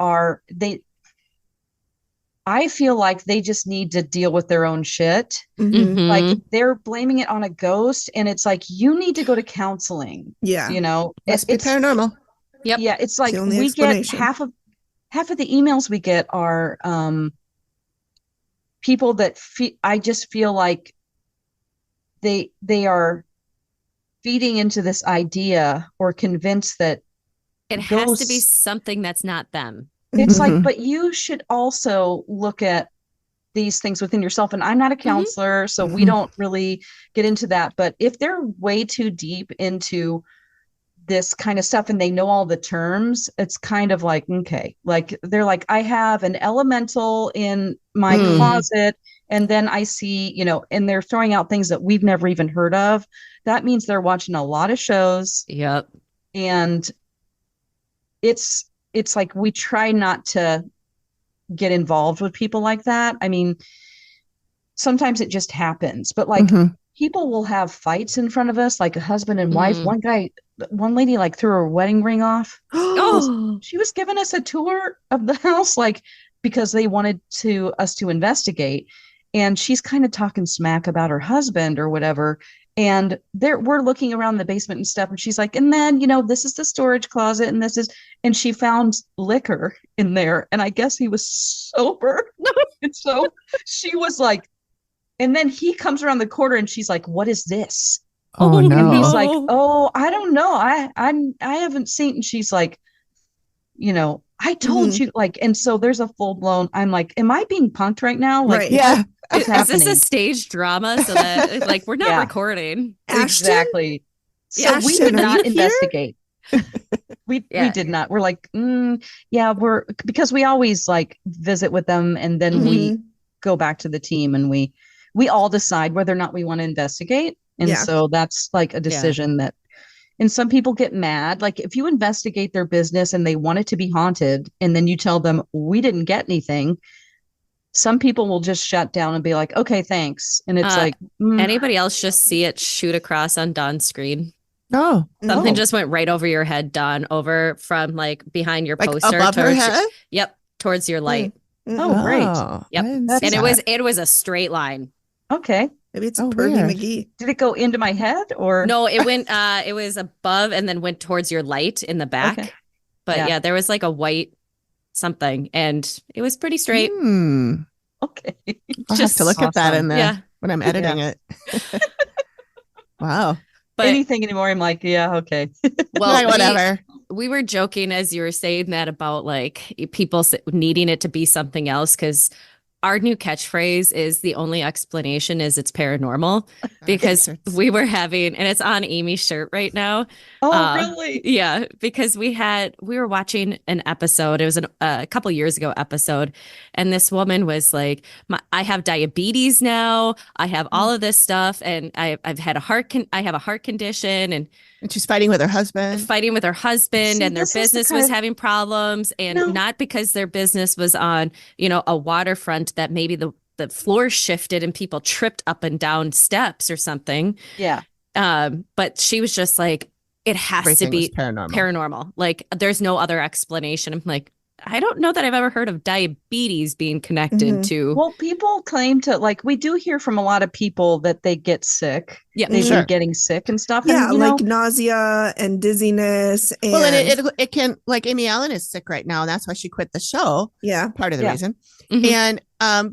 I feel like they just need to deal with their own shit. Like they're blaming it on a ghost, and it's like, you need to go to counseling. Yeah. It's paranormal. Yep. Yeah. It's like we get half of the emails we get are people that I just feel like they are feeding into this idea or convinced that it has to be something that's not them. It's like, but you should also look at these things within yourself. And I'm not a counselor, so we don't really get into that. But if they're way too deep into this kind of stuff and they know all the terms, it's kind of like, okay, like they're like, I have an elemental in my closet, and then I see, and they're throwing out things that we've never even heard of. That means they're watching a lot of shows. Yep. And it's like, we try not to get involved with people like that. I mean, sometimes it just happens, but like people will have fights in front of us, like a husband and wife. One lady like threw her wedding ring off. She was giving us a tour of the house, like, because they wanted us to investigate. And she's kind of talking smack about her husband or whatever. And we're looking around the basement and stuff. And she's like, and then, this is the storage closet. And she found liquor in there. And I guess he was sober. And so she was like, and then he comes around the corner and she's like, what is this? Oh, no. And he's like, oh, I don't know. I haven't seen. And she's like, I told you, like, and so there's a full blown, I'm like, am I being punked right now? Like, right. Yeah. Is this a stage drama so that like we're not recording? Exactly. So we did not investigate. We did not. We're like, because we always like visit with them, and then we go back to the team, and we all decide whether or not we want to investigate. And so that's like a decision that, and some people get mad. Like if you investigate their business and they want it to be haunted, and then you tell them we didn't get anything, some people will just shut down and be like, okay, thanks. And it's like, anybody else just see it shoot across on Dawn's screen? Oh, something just went right over your head, Dawn, over from like behind your poster above her head? Towards your light. Oh, great. Yep. And it was a straight line. Okay. Maybe it's a Pervy McGee. Did it go into my head or? No, it went, it was above and then went towards your light in the back. Okay. But there was like a white something, and it was pretty straight. Okay. I'll have to look at that in there when I'm editing it. Wow. But anything anymore, I'm like, okay. Well, whatever. We were joking as you were saying that about like people needing it to be something else, because our new catchphrase is the only explanation is it's paranormal, because we were having, and it's on Amy's shirt right now. Oh, really? Yeah, because we were watching an episode. It was a couple years ago episode. And this woman was like, I have diabetes now. I have all of this stuff. And I've had I have a heart condition. And she's fighting with her husband. And their business was having problems. And not because their business was on, a waterfront that maybe the floor shifted and people tripped up and down steps or something. Yeah. But she was just like, it has to be paranormal. Like there's no other explanation. I'm like, I don't know that I've ever heard of diabetes being connected to. Well, people claim to, like, we do hear from a lot of people that they get sick. Yeah, they've been getting sick and stuff. Yeah, and, like nausea and dizziness. And it can, like Amy Allen is sick right now, and that's why she quit the show. Yeah, part of the reason. And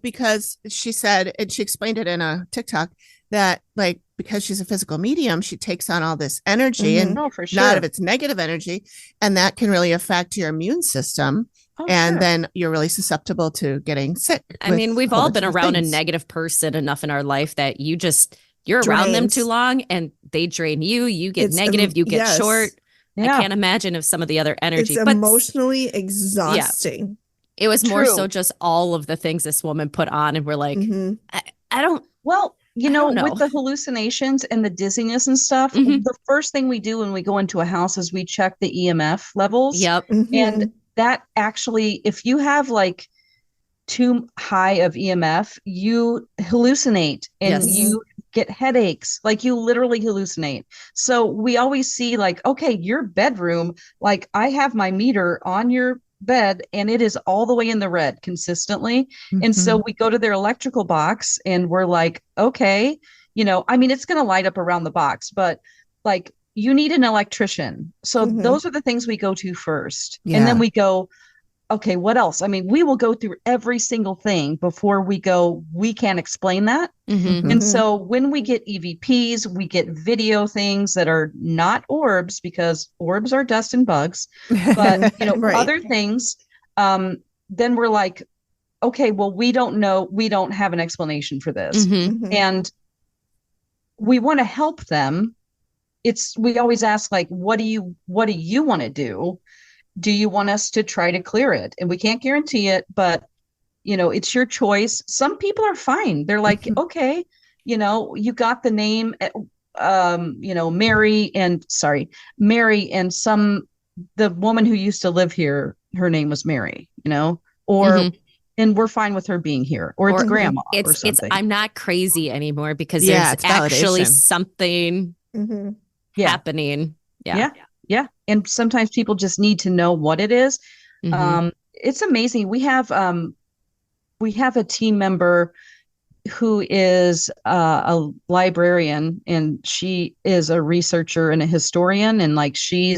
because she said, and she explained it in a TikTok, that like, because she's a physical medium, she takes on all this energy and for sure. not if it's negative energy. And that can really affect your immune system. And then you're really susceptible to getting sick. I mean, we've all been around a negative person enough in our life that you're around them too long and they drain you. You get negative, you get short. Yeah. I can't imagine of some of the other energy. It's emotionally exhausting. Yeah. It was more so just all of the things this woman put on, and we're like, I don't. Well, with the hallucinations and the dizziness and stuff, the first thing we do when we go into a house is we check the EMF levels. Yep. And that actually, if you have like too high of EMF, you hallucinate and you get headaches. Like you literally hallucinate. So we always see like, okay, your bedroom, like I have my meter on your bed and it is all the way in the red consistently. And so we go to their electrical box and we're like, okay, I mean, it's going to light up around the box, but like you need an electrician. So those are the things we go to first. Yeah. And then we go, okay, what else? I mean, we will go through every single thing before we go, we can't explain that. And so when we get EVPs, we get video things that are not orbs, because orbs are dust and bugs, but other things, then we're like, okay, well, we don't know. We don't have an explanation for this. And we want to help them. We always ask, like, what do you want to do? Do you want us to try to clear it? And we can't guarantee it, but it's your choice. Some people are fine. They're like, okay, you got the name, Mary and the woman who used to live here, her name was Mary, and we're fine with her being here, or it's grandma or something. I'm not crazy anymore because there's actually something happening. Yeah. And sometimes people just need to know what it is. It's amazing. We have a team member who is a librarian, and she is a researcher and a historian. And like, she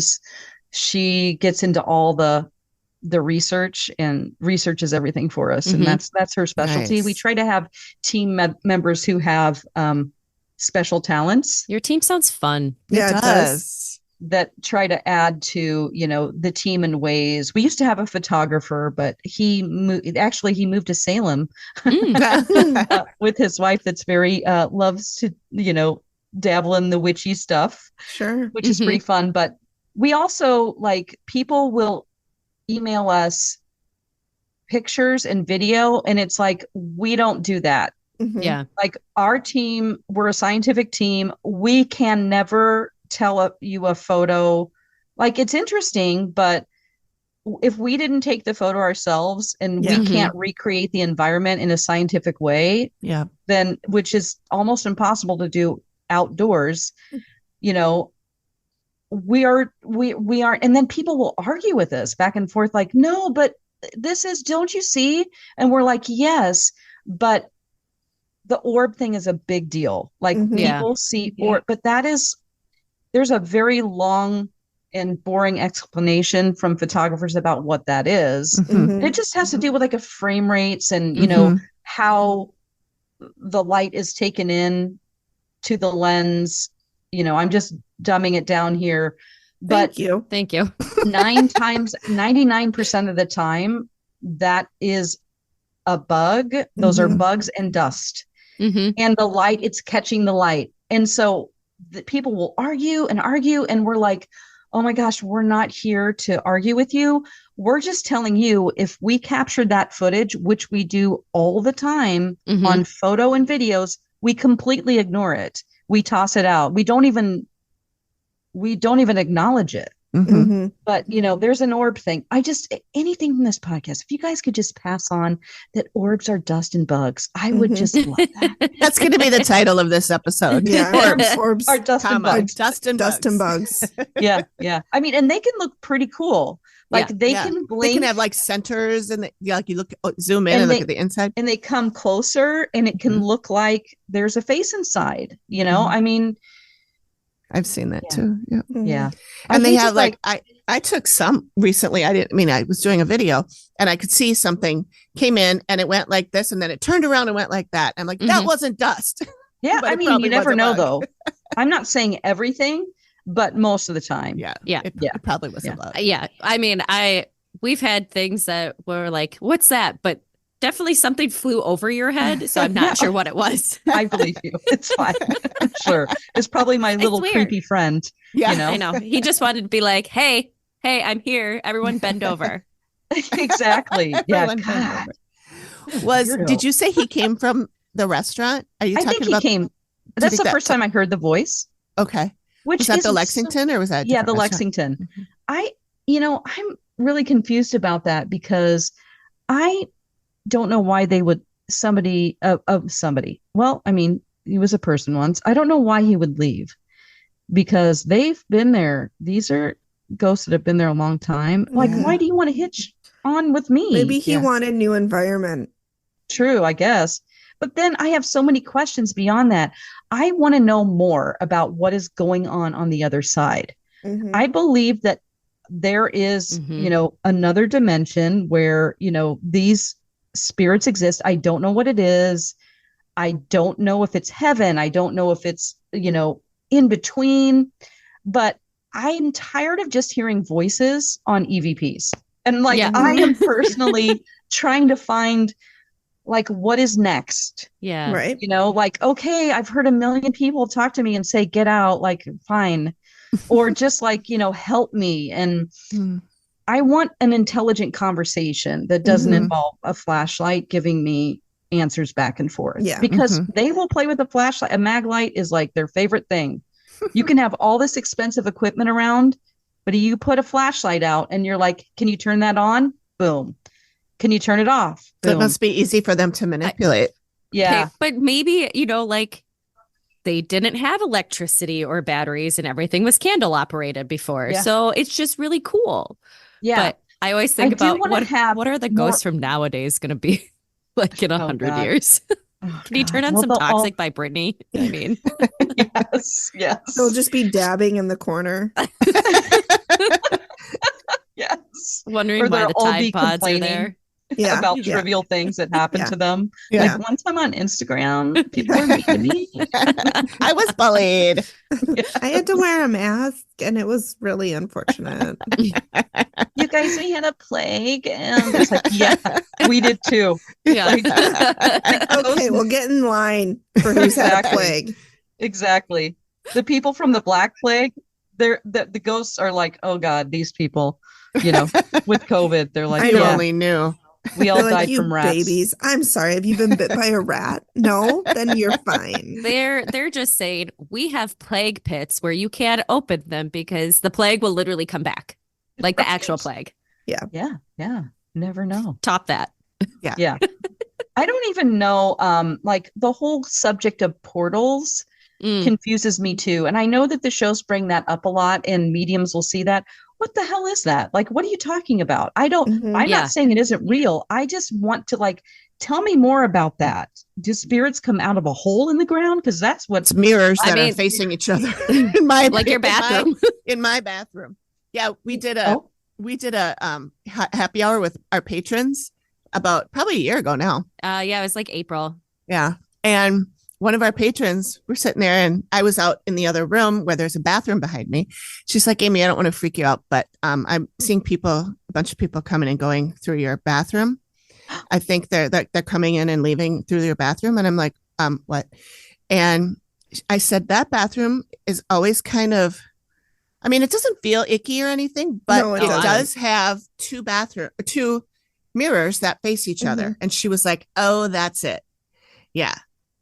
gets into all the research, and researches everything for us. And that's her specialty. Nice. We try to have team members who have special talents. Your team sounds fun. Yeah, it does. That try to add to, the team in ways. We used to have a photographer, but he moved to Salem with his wife that's very loves to, dabble in the witchy stuff. Sure. Which is pretty fun. But we also, like, people will email us pictures and video, and it's like, we don't do that. Yeah. Like, our team, we're a scientific team. We can never tell you a photo. Like, it's interesting, but if we didn't take the photo ourselves and we can't recreate the environment in a scientific way, then, which is almost impossible to do outdoors, we are, and then people will argue with us back and forth, like, no, but don't you see? And we're like, yes, but the orb thing is a big deal. Like, people see orb, but there's a very long and boring explanation from photographers about what that is. It just has to do with like a frame rates and, how the light is taken in to the lens. I'm just dumbing it down here, but thank you. 99% of the time, that is a bug. Those are bugs and dust, and the light, it's catching the light. And so that people will argue, and we're like, oh my gosh, we're not here to argue with you. We're just telling you, if we captured that footage, which we do all the time on photo and videos, we completely ignore it. We toss it out. We don't even acknowledge it. But there's an orb thing. Anything from this podcast, if you guys could just pass on that orbs are dust and bugs, I would just love that. That's going to be the title of this episode. Yeah. Orbs are dust and bugs. Dust and bugs. Yeah. I mean, and they can look pretty cool. Like they can blink. They can have like centers, and like you zoom in and look at the inside, and they come closer, and it can look like there's a face inside. I mean, I've seen that too. Yeah. And they have like I took some recently. I was doing a video, and I could see something came in and it went like this, and then it turned around and went like that. I'm like, that wasn't dust. Yeah, But I it mean, probably you never was a know, bug. though. I'm not saying everything, but most of the time. Yeah. Yeah. It probably was a bug. Yeah. I mean, we've had things that were like, what's that? But definitely something flew over your head. So I'm not sure what it was. I believe you. It's fine. I'm sure. It's probably my little weird. creepy friend. Yeah. You know? I know. He just wanted to be like, hey, I'm here. Everyone bend over. Exactly. Yeah. Everyone bent God. over. Did you say he came from the restaurant? Are you I talking think he about? came. That's the first time I heard the voice. Okay. Which Was that the isn't Lexington or was that? a Yeah, different the restaurant? Lexington. Mhm. I'm really confused about that because I don't know why they would somebody. Well, I mean, he was a person once. I don't know why he would leave because they've been there. These are ghosts that have been there a long time. Like, Yeah. why do you want to hitch on with me? Maybe he Yeah. wanted new environment. True, I guess. But then I have so many questions beyond that. I want to know more about what is going on the other side. Mhm. I believe that there is, another dimension where, these spirits exist. I don't know what it is. I don't know if it's heaven. I don't know if it's, in between. But I'm tired of just hearing voices on EVPs. And I am personally trying to find what is next. Yeah. Right. Okay, I've heard a million people talk to me and say, get out, fine. Or just help me. And I want an intelligent conversation that doesn't involve a flashlight giving me answers back and forth. Yeah. Because they will play with a flashlight. A mag light is their favorite thing. You can have all this expensive equipment around, but you put a flashlight out and you're like, can you turn that on? Boom. Can you turn it off? So it Boom. must be easy for them to manipulate. Yeah. Okay, but maybe, they didn't have electricity or batteries and everything was candle operated before. Yeah. So it's just really cool. Yeah. But I always think about what are the more- ghosts from nowadays going to be in 100 God. years? Oh, Can you turn God. on Well, some they'll Toxic by Britney? I mean, yes. They'll just be dabbing in the corner. Yes. wondering Or why they'll the all Tide be Pods are complaining there. Yeah. about Yeah. trivial things that happen Yeah. to them. Yeah. One time on Instagram, people were mean to me. I was bullied. I had to wear a mask and it was really unfortunate. You guys, we had a plague, and it's yeah, we did too. Yeah. Okay, well, get in line for who's had a Exactly. plague. Exactly. The people from the Black Plague, the ghosts are like, oh God, these people, with COVID, they're like, I You know. only knew. we all They're like, died you from rats. babies. I'm sorry. Have you been bit by a rat? No, then you're fine. They're just saying we have plague pits where you can't open them because the plague will literally come back. Like the actual plague. Yeah. Never know. Top that. Yeah. I don't even know, the whole subject of portals confuses me too. And I know that the shows bring that up a lot and mediums will see that. What the hell is that? What are you talking about? I'm not saying it isn't real. I just want to tell me more about that. Do spirits come out of a hole in the ground? Because that's what's It's mirrors I that mean- are facing each other in my Your bathroom. in my bathroom. Yeah, we did a happy hour with our patrons about probably a year ago now. Yeah, it was April. Yeah. And one of our patrons, we're sitting there and I was out in the other room where there's a bathroom behind me. She's like, Amy, I don't want to freak you out, but I'm seeing a bunch of people coming and going through your bathroom. I think they're coming in and leaving through your bathroom. And I'm like, what? And I said, that bathroom is always kind of, I mean, it doesn't feel icky or anything, but No, it it doesn't. does have two mirrors that face each other. And she was like, oh, that's it. Yeah.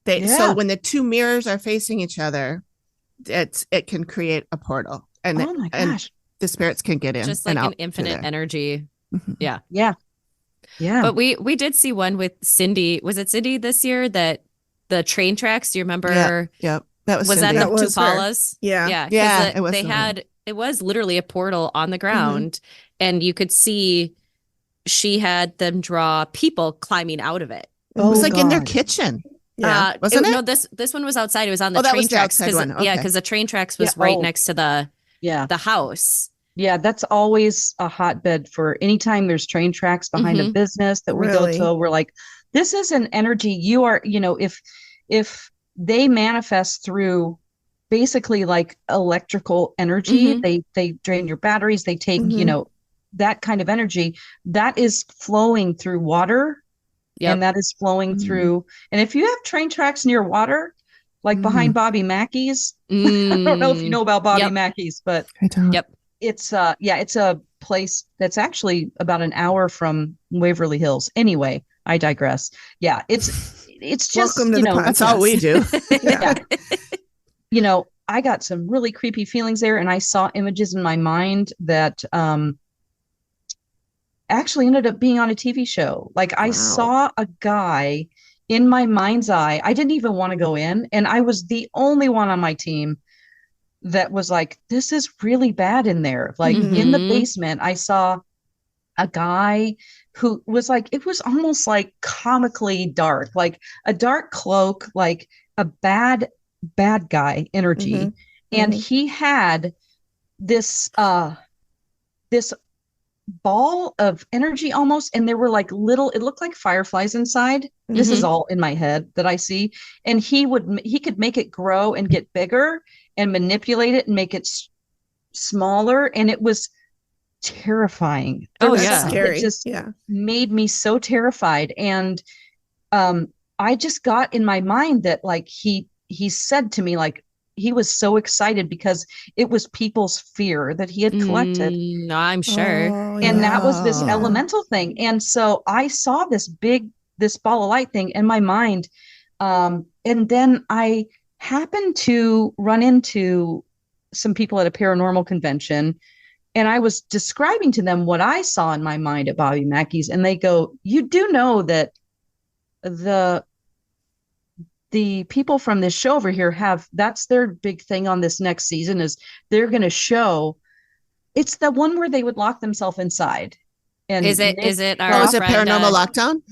So when the two mirrors are facing each other, it can create a portal, and oh my and gosh. the spirits can get in, Just and like out an through infinite there. energy. Mhm. Yeah. Yeah. But we did see one with Cindy. Was it Cindy this year that the train tracks? Do you remember? Yeah, that was Was Cindy. that That the was her. Tupalas? Yeah. Yeah. 'cause Yeah, it was They her. it was literally a portal on the ground, and you could see she had them draw people climbing out of it. It was Oh, in their God. kitchen. Yeah. Wasn't it? No, this one was outside. It was on the Oh, that train was the tracks. outside 'cause one. Yeah, Okay. because the train tracks was Yeah, right oh. next to the Yeah. house. Yeah, that's always a hotbed for anytime there's train tracks behind a business that we Really? go to. We're like, this is an energy. You are, if they manifest through basically like electrical energy. They drain your batteries. They take, that kind of energy that is flowing through water. Yep. And that is flowing through. And if you have train tracks near water, like behind Bobby Mackey's, I don't know if you know about Bobby Mackey's, but I don't. It's it's a place that's actually about an hour from Waverly Hills. Anyway, I digress. Yeah, it's just, welcome to the podcast. That's all we do. Yeah. I got some really creepy feelings there, and I saw images in my mind that actually ended up being on a TV show. Like I saw a guy in my mind's eye. I didn't even want to go in, and I was the only one on my team that was like, this is really bad in there. Like in the basement, I saw a guy who was like, it was almost like comically dark, like a dark cloak, like a bad guy energy. And he had this ball of energy almost, and there were like it looked like fireflies inside. This is all in my head that I see. And he could make it grow and get bigger and manipulate it and make it smaller. And it was terrifying. Scary. It just made me so terrified. And I just got in my mind that like he said to me, like, he was so excited because it was people's fear that he had collected. No, I'm sure. And that was this elemental thing. And so I saw this ball of light thing in my mind. And then I happened to run into some people at a paranormal convention, and I was describing to them what I saw in my mind at Bobby Mackey's. And they go, you do know that the people from this show over here that's their big thing on this next season, is they're going to show, it's the one where they would lock themselves inside. And is it Paranormal Lockdown?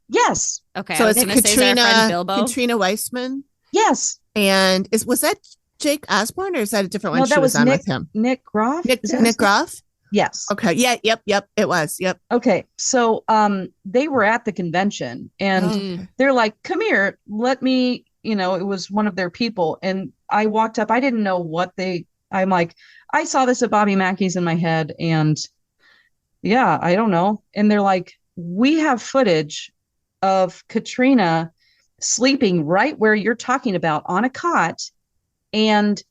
Yes. Okay. So it's Katrina Weissman. Yes. And was that Jake Osborne, or is that a different one? No, she was on with him. Nick Groff. Nick Groff. Yes. Okay. Yeah. Yep. It was. Yep. Okay. So they were at the convention, and they're like, come here, let me, it was one of their people. And I walked up, I didn't know I'm like, I saw this at Bobby Mackey's in my head, and I don't know. And they're like, we have footage of Katrina sleeping right where you're talking about on a cot. And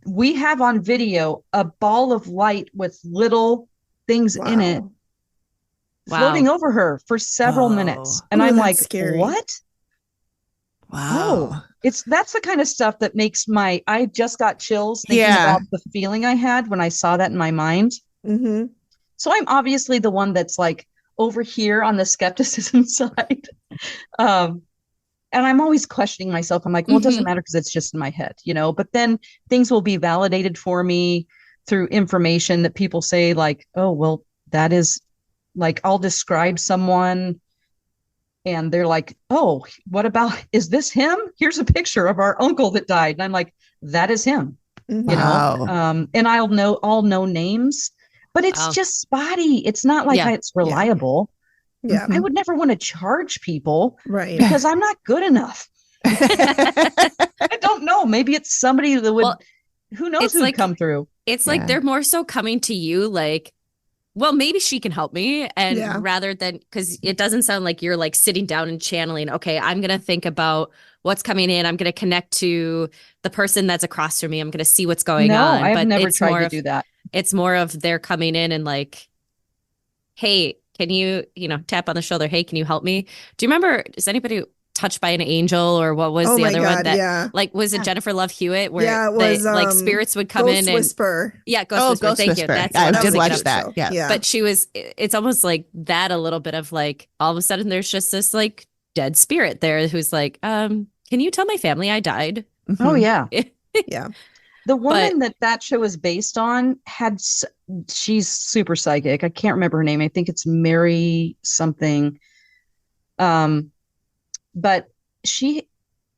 we have on video a ball of light with little things in it floating over her for several minutes. And I'm like, scary. What? Wow. That's the kind of stuff that makes I just got chills thinking about the feeling I had when I saw that in my mind. So I'm obviously the one that's like over here on the skepticism side. And I'm always questioning myself. I'm like, well, it doesn't matter because it's just in my head, but then things will be validated for me through information that people say like, oh, well, that is like, I'll describe someone and they're like, oh, what about, is this him? Here's a picture of our uncle that died. And I'm like, that is him, and I'll know names, but it's just spotty. It's not like it's reliable. Yeah. I would never want to charge people, right? Because I'm not good enough. I don't know. Maybe it's somebody that would, who knows who would come through. It's like they're more so coming to you like, well, maybe she can help me. And rather than, because it doesn't sound like you're like sitting down and channeling, okay, I'm going to think about what's coming in. I'm going to connect to the person that's across from me. I'm going to see what's going on. I've never tried to do that. It's more of they're coming in and like, hey, can you, tap on the shoulder? Hey, can you help me? Do you remember, is anybody touched by an angel, or what was the other one that like, was it Jennifer Love Hewitt where it was, like spirits would come in and Whisper. Ghost Whisper. Thank you. That's I did watch that. Yeah. But it's almost like that, a little bit of like, all of a sudden there's just this like dead spirit there who's like, can you tell my family I died? Oh yeah. Yeah. The woman that show is based on she's super psychic. I can't remember her name. I think it's Mary something. But she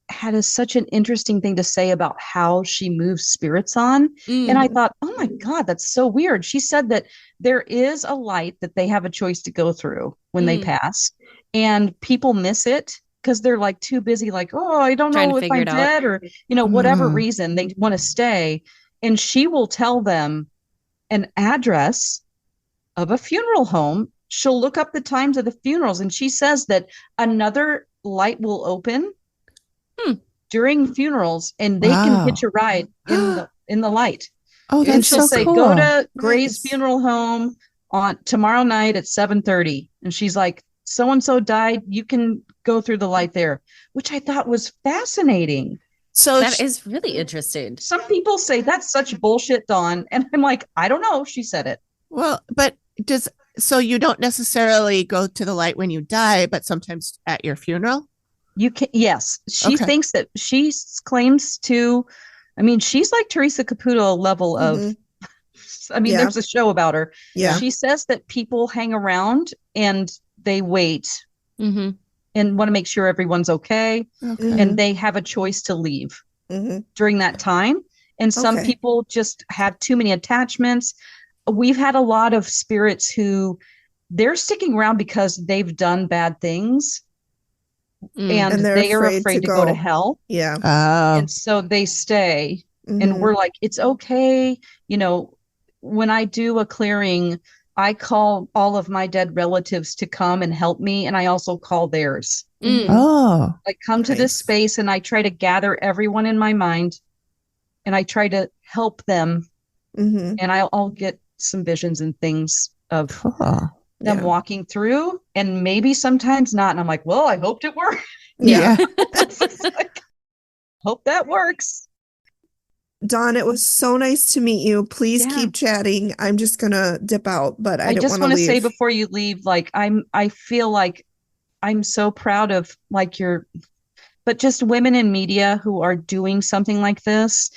had such an interesting thing to say about how she moves spirits on. And I thought, oh my God, that's so weird. She said that there is a light that they have a choice to go through when they pass, and people miss it. because they're like too busy, like, oh, I don't Trying know to if figure I'm it out. dead or, whatever reason they want to stay. And she will tell them an address of a funeral home. She'll look up the times of the funerals, and she says that another light will open during funerals, and they can hitch a ride in the light. Oh, that's and she'll so say, cool. go to Gray's funeral home on tomorrow night at 7:30. And she's like, so-and-so died. You can go through the light there, which I thought was fascinating. So that is really interesting. Some people say that's such bullshit, Dawn. And I'm like, I don't know. She said it. Well, but so you don't necessarily go to the light when you die, but sometimes at your funeral? You can, yes. She thinks that she claims to, I mean, she's like Teresa Caputo level of, I mean, there's a show about her. Yeah. She says that people hang around and they wait and want to make sure everyone's okay. And they have a choice to leave during that time. And some people just have too many attachments. We've had a lot of spirits who they're sticking around because they've done bad things. And they are afraid to go to hell. Yeah. And so they stay. And we're like, it's okay. When I do a clearing, I call all of my dead relatives to come and help me. And I also call theirs. Oh. I come to this space and I try to gather everyone in my mind and I try to help them. And I'll get some visions and things of them walking through, and maybe sometimes not. And I'm like, well, I hoped it worked. Yeah. Hope that works. Dawn, it was so nice to meet you. Please keep chatting. I'm just gonna dip out, but I just want to say before you leave, like I feel like I'm so proud of like but just women in media who are doing something like this.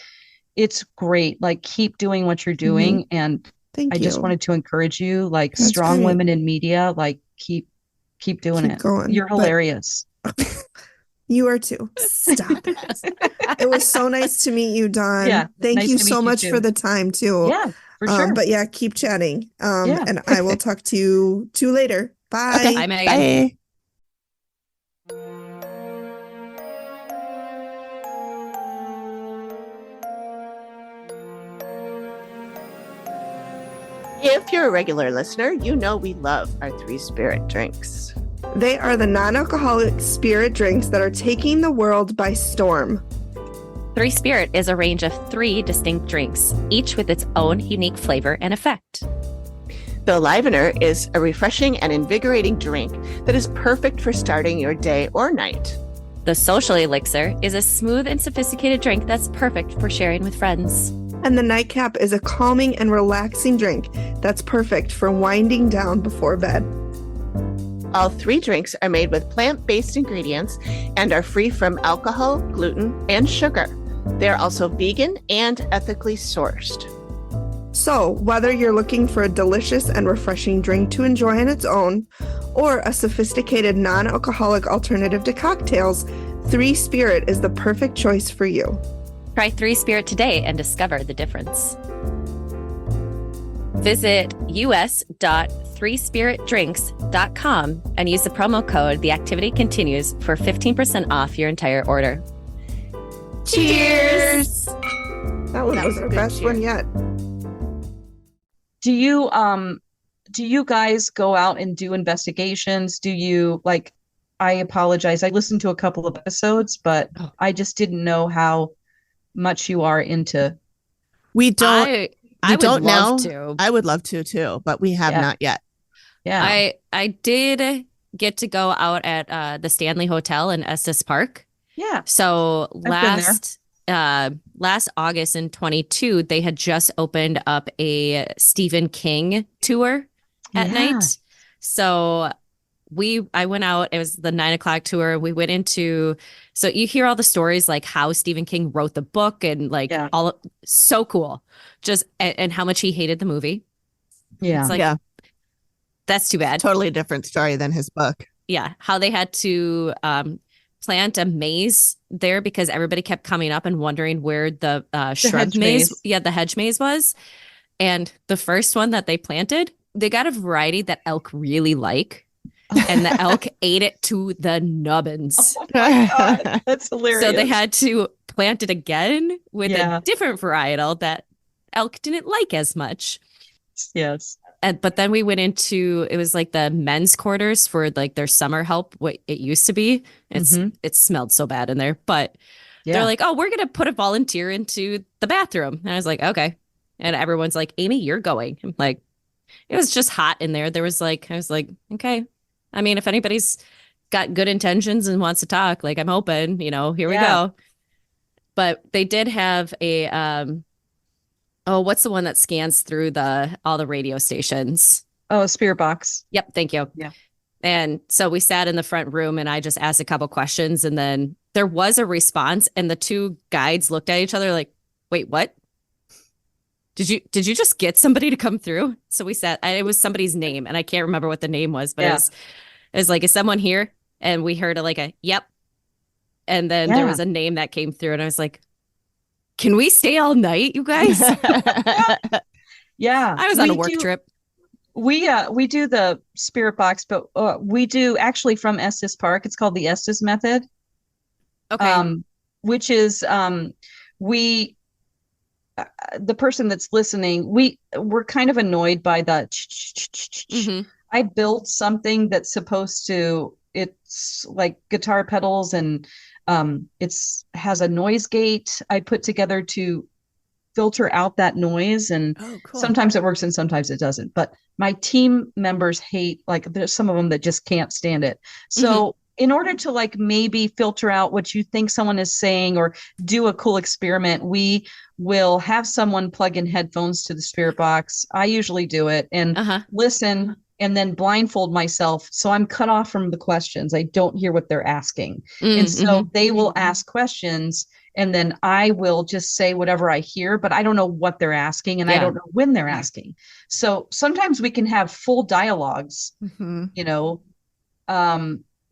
It's great. Like, keep doing what you're doing. And Thank you. Just wanted to encourage you, like, that's strong great. Women in media, like keep doing it. Going. You're hilarious. You are too. Stop it. It was so nice to meet you, Dawn. Yeah, Thank nice you to so meet you much too. for the time too. Yeah, for sure. But yeah, keep chatting. And I will talk to you later. Bye. Okay. Bye, Megan. Bye. If you're a regular listener, you know we love our 3 Spirit drinks. They are the non-alcoholic spirit drinks that are taking the world by storm. 3 Spirit is a range of 3 distinct drinks, each with its own unique flavor and effect. The Livener is a refreshing and invigorating drink that is perfect for starting your day or night. The Social Elixir is a smooth and sophisticated drink that's perfect for sharing with friends. And the Nightcap is a calming and relaxing drink that's perfect for winding down before bed. All 3 drinks are made with plant-based ingredients and are free from alcohol, gluten, and sugar. They are also vegan and ethically sourced. So, whether you're looking for a delicious and refreshing drink to enjoy on its own, or a sophisticated non-alcoholic alternative to cocktails, 3 Spirit is the perfect choice for you. Try 3 Spirit today and discover the difference. Visit us.3spiritdrinks.com and use the promo code The Activity Continues for 15% off your entire order. Cheers! That was our best one yet. Do you guys go out and do investigations? Do you, like, I apologize, I listened to a couple of episodes, but I just didn't know how much you are into. We don't. I would don't love know. to. I would love to too, but we have not yet. Yeah. I did get to go out at the Stanley Hotel in Estes Park. Yeah. So last August in 22, they had just opened up a Stephen King tour at night. So I went out, it was the 9:00 tour. We went into, so you hear all the stories, like how Stephen King wrote the book and like so cool. Just, and how much he hated the movie. Yeah. It's like, that's too bad. Totally different story than his book. Yeah. How they had to plant a maze there because everybody kept coming up and wondering where the shrub maze. The hedge maze was. And the first one that they planted, they got a variety that elk really like. and the elk ate it to the nubbins. Oh my God, that's hilarious. So they had to plant it again with a different varietal that elk didn't like as much. Yes. But then we went into, it was like the men's quarters for like their summer help, what it used to be. It smelled so bad in there, but they're like, oh, we're going to put a volunteer into the bathroom. And I was like, okay. And everyone's like, Amy, you're going. I'm like, it was just hot in there. I was like, okay. I mean, if anybody's got good intentions and wants to talk, like I'm open, here we go. But they did have a, what's the one that scans through all the radio stations? Oh, a spirit box. Yep. Thank you. Yeah. And so we sat in the front room and I just asked a couple questions and then there was a response and the two guides looked at each other like, wait, what? Did you just get somebody to come through? So we sat, it was somebody's name and I can't remember what the name was, but it was like, is someone here? And we heard a yep. And then there was a name that came through and I was like, can we stay all night, you guys? Yeah. I was on a work trip. We do the spirit box, but we do actually from Estes Park. It's called the Estes method. Okay. Which is the person that's listening, we're kind of annoyed by the I built something that's supposed to, it's like guitar pedals and has a noise gate I put together to filter out that noise, and sometimes it works and sometimes it doesn't, but my team members hate, like there's some of them that just can't stand it. So in order to like maybe filter out what you think someone is saying or do a cool experiment, we will have someone plug in headphones to the spirit box. I usually do it and listen and then blindfold myself. So I'm cut off from the questions. I don't hear what they're asking. And so they will ask questions and then I will just say whatever I hear, but I don't know what they're asking and I don't know when they're asking. So sometimes we can have full dialogues,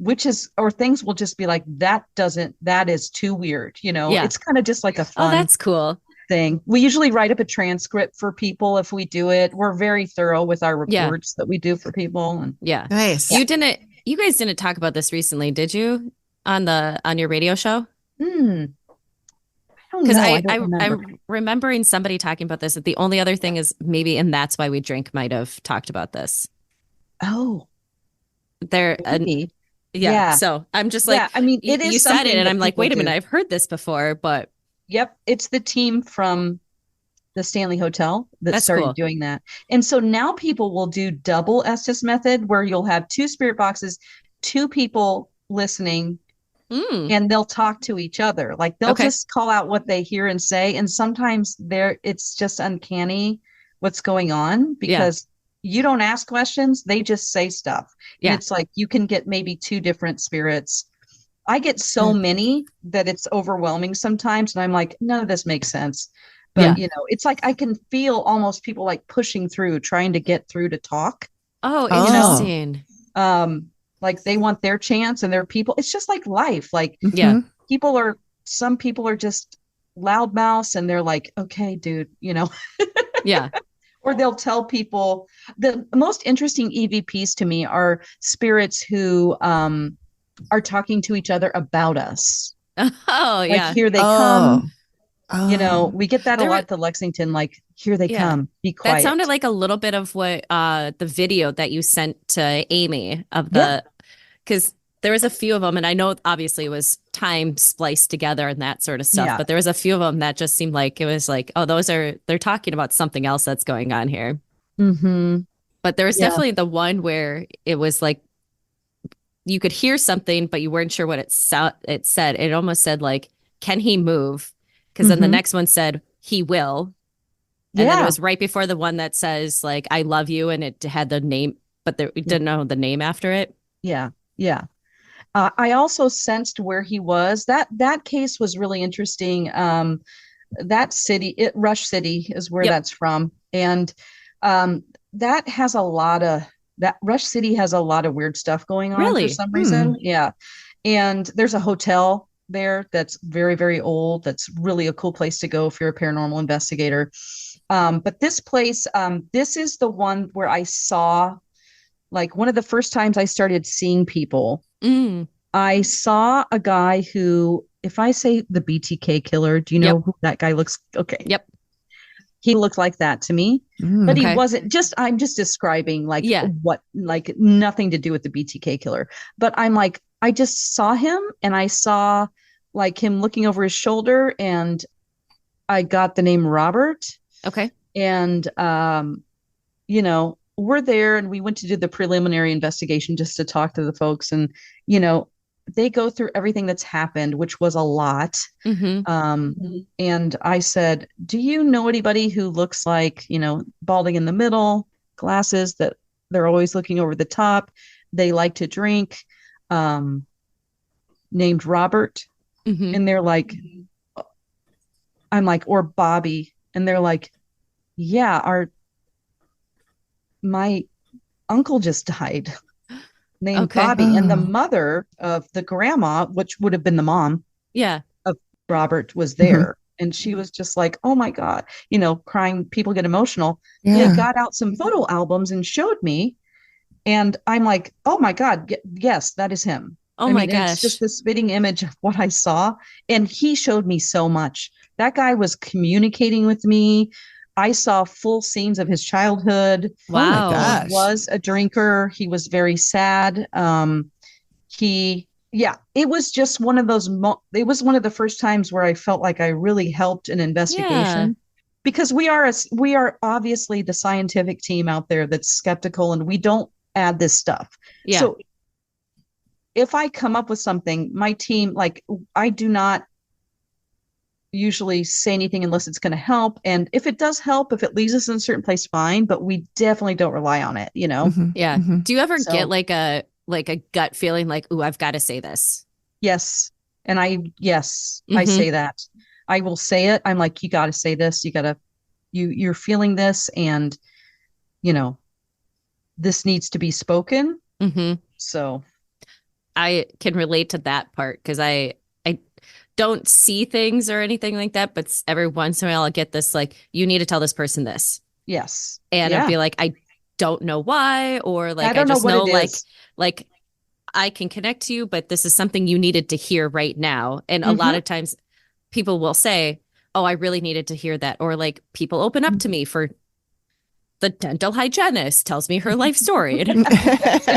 which is, or things will just be like, that is too weird. It's kind of just like a fun. Oh, that's cool. Thing. We usually write up a transcript for people if we do it. We're very thorough with our reports that we do for people. And nice. You guys didn't talk about this recently, did you? On your radio show? I don't know. I'm remembering somebody talking about this. The only other thing is maybe, and that's why we drink might have talked about this. Oh, yeah. So I'm just like, I mean, it is you said it and I'm like, wait a minute, I've heard this before, but. Yep. It's the team from the Stanley Hotel that started cool. doing that. And so now people will do double Estes method where you'll have two spirit boxes, two people listening, and they'll talk to each other. Like they'll just call out what they hear and say. And sometimes it's just uncanny what's going on because you don't ask questions. They just say stuff. Yeah. And it's like, you can get maybe two different spirits. I get so many that it's overwhelming sometimes. And I'm like, none of this makes sense. But, it's like I can feel almost people like pushing through, trying to get through to talk. Oh, interesting. Like they want their chance and their people. It's just like life. Like, some people are just loudmouths and they're like, okay, dude, Yeah. Or they'll tell people. The most interesting EVPs to me are spirits who, are talking to each other about us. Oh, like, here they come. We get that a lot to Lexington. Like, here they come. Be quiet. That sounded like a little bit of what the video that you sent to Amy of because there was a few of them, and I know obviously it was time spliced together and that sort of stuff. But there was a few of them that just seemed like it was like, oh, they're talking about something else that's going on here. But there was definitely the one where it was like, you could hear something, but you weren't sure what it said. It almost said like, can he move? Because then the next one said, he will. And then it was right before the one that says like, I love you. And it had the name, but we didn't know the name after it. Yeah. Yeah. I also sensed where he was. That case was really interesting. That city, Rush City is where that's from. And that has a lot of, that Rush City has a lot of weird stuff going on for some reason. Yeah. And there's a hotel there that's very, very old. That's really a cool place to go if you're a paranormal investigator. But this place, this is the one where I saw like one of the first times I started seeing people, I saw a guy who, if I say the BTK killer, do you know who that guy looks? Okay. Yep. He looked like that to me, but he Okay. wasn't just, I'm just describing like what, like nothing to do with the BTK killer, but I'm like, I just saw him and I saw like him looking over his shoulder and I got the name Robert. Okay. And, you know, we're there and we went to do the preliminary investigation just to talk to the folks. And, you know, they go through everything that's happened, which was a lot. And I said, do you know anybody who looks like, you know, balding in the middle, glasses that they're always looking over the top. They like to drink, named Robert. And they're like, I'm like, or Bobby. And they're like, yeah, my uncle just died named Bobby. And the mother of the grandma, which would have been the mom of Robert, was there. And she was just like, oh my God, you know, crying. People get emotional. They got out some photo albums and showed me. And I'm like, oh my God, yes, that is him. Oh my gosh. It's just this spitting image of what I saw. And he showed me so much. That guy was communicating with me. I saw full scenes of his childhood. Wow. Oh my gosh. He was a drinker. He was very sad. It was just one of those, it was one of the first times where I felt like I really helped an investigation because we are obviously the scientific team out there that's skeptical and we don't add this stuff. Yeah. So if I come up with something, my team, like I do not usually say anything unless it's going to help. And if it does help, if it leads us in a certain place, fine, but we definitely don't rely on it, you know? Yeah. Do you ever get like a gut feeling like, ooh, I've got to say this? Yes. And I say that. I will say it. I'm like, you got to say this. You're feeling this and, you know, this needs to be spoken. So I can relate to that part because I don't see things or anything like that, but every once in a while I'll get this like, you need to tell this person this. Yes. And I'd be like, I don't know why, or like I just know like I can connect to you, but this is something you needed to hear right now. And a lot of times people will say, oh, I really needed to hear that. Or like people open up to me for the dental hygienist tells me her life story. And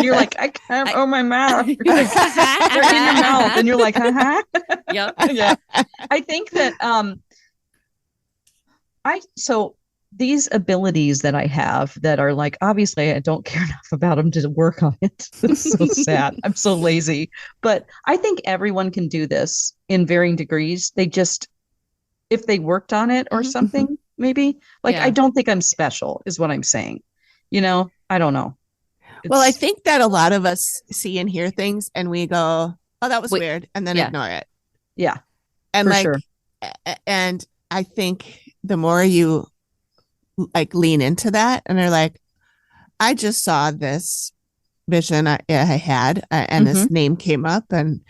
you're like, I can't open my mouth. You're like, they're in your mouth. And you're like, Yep. Yeah. I think that so these abilities that I have that are like, obviously I don't care enough about them to work on it. It's so sad. I'm so lazy. But I think everyone can do this in varying degrees. They just, if they worked on it or something, maybe like, I don't think I'm special is what I'm saying. You know, I don't know. Well, I think that a lot of us see and hear things and we go, oh, that was weird. And then ignore it. Yeah. And and I think the more you like lean into that and they're like, I just saw this vision I had and this name came up and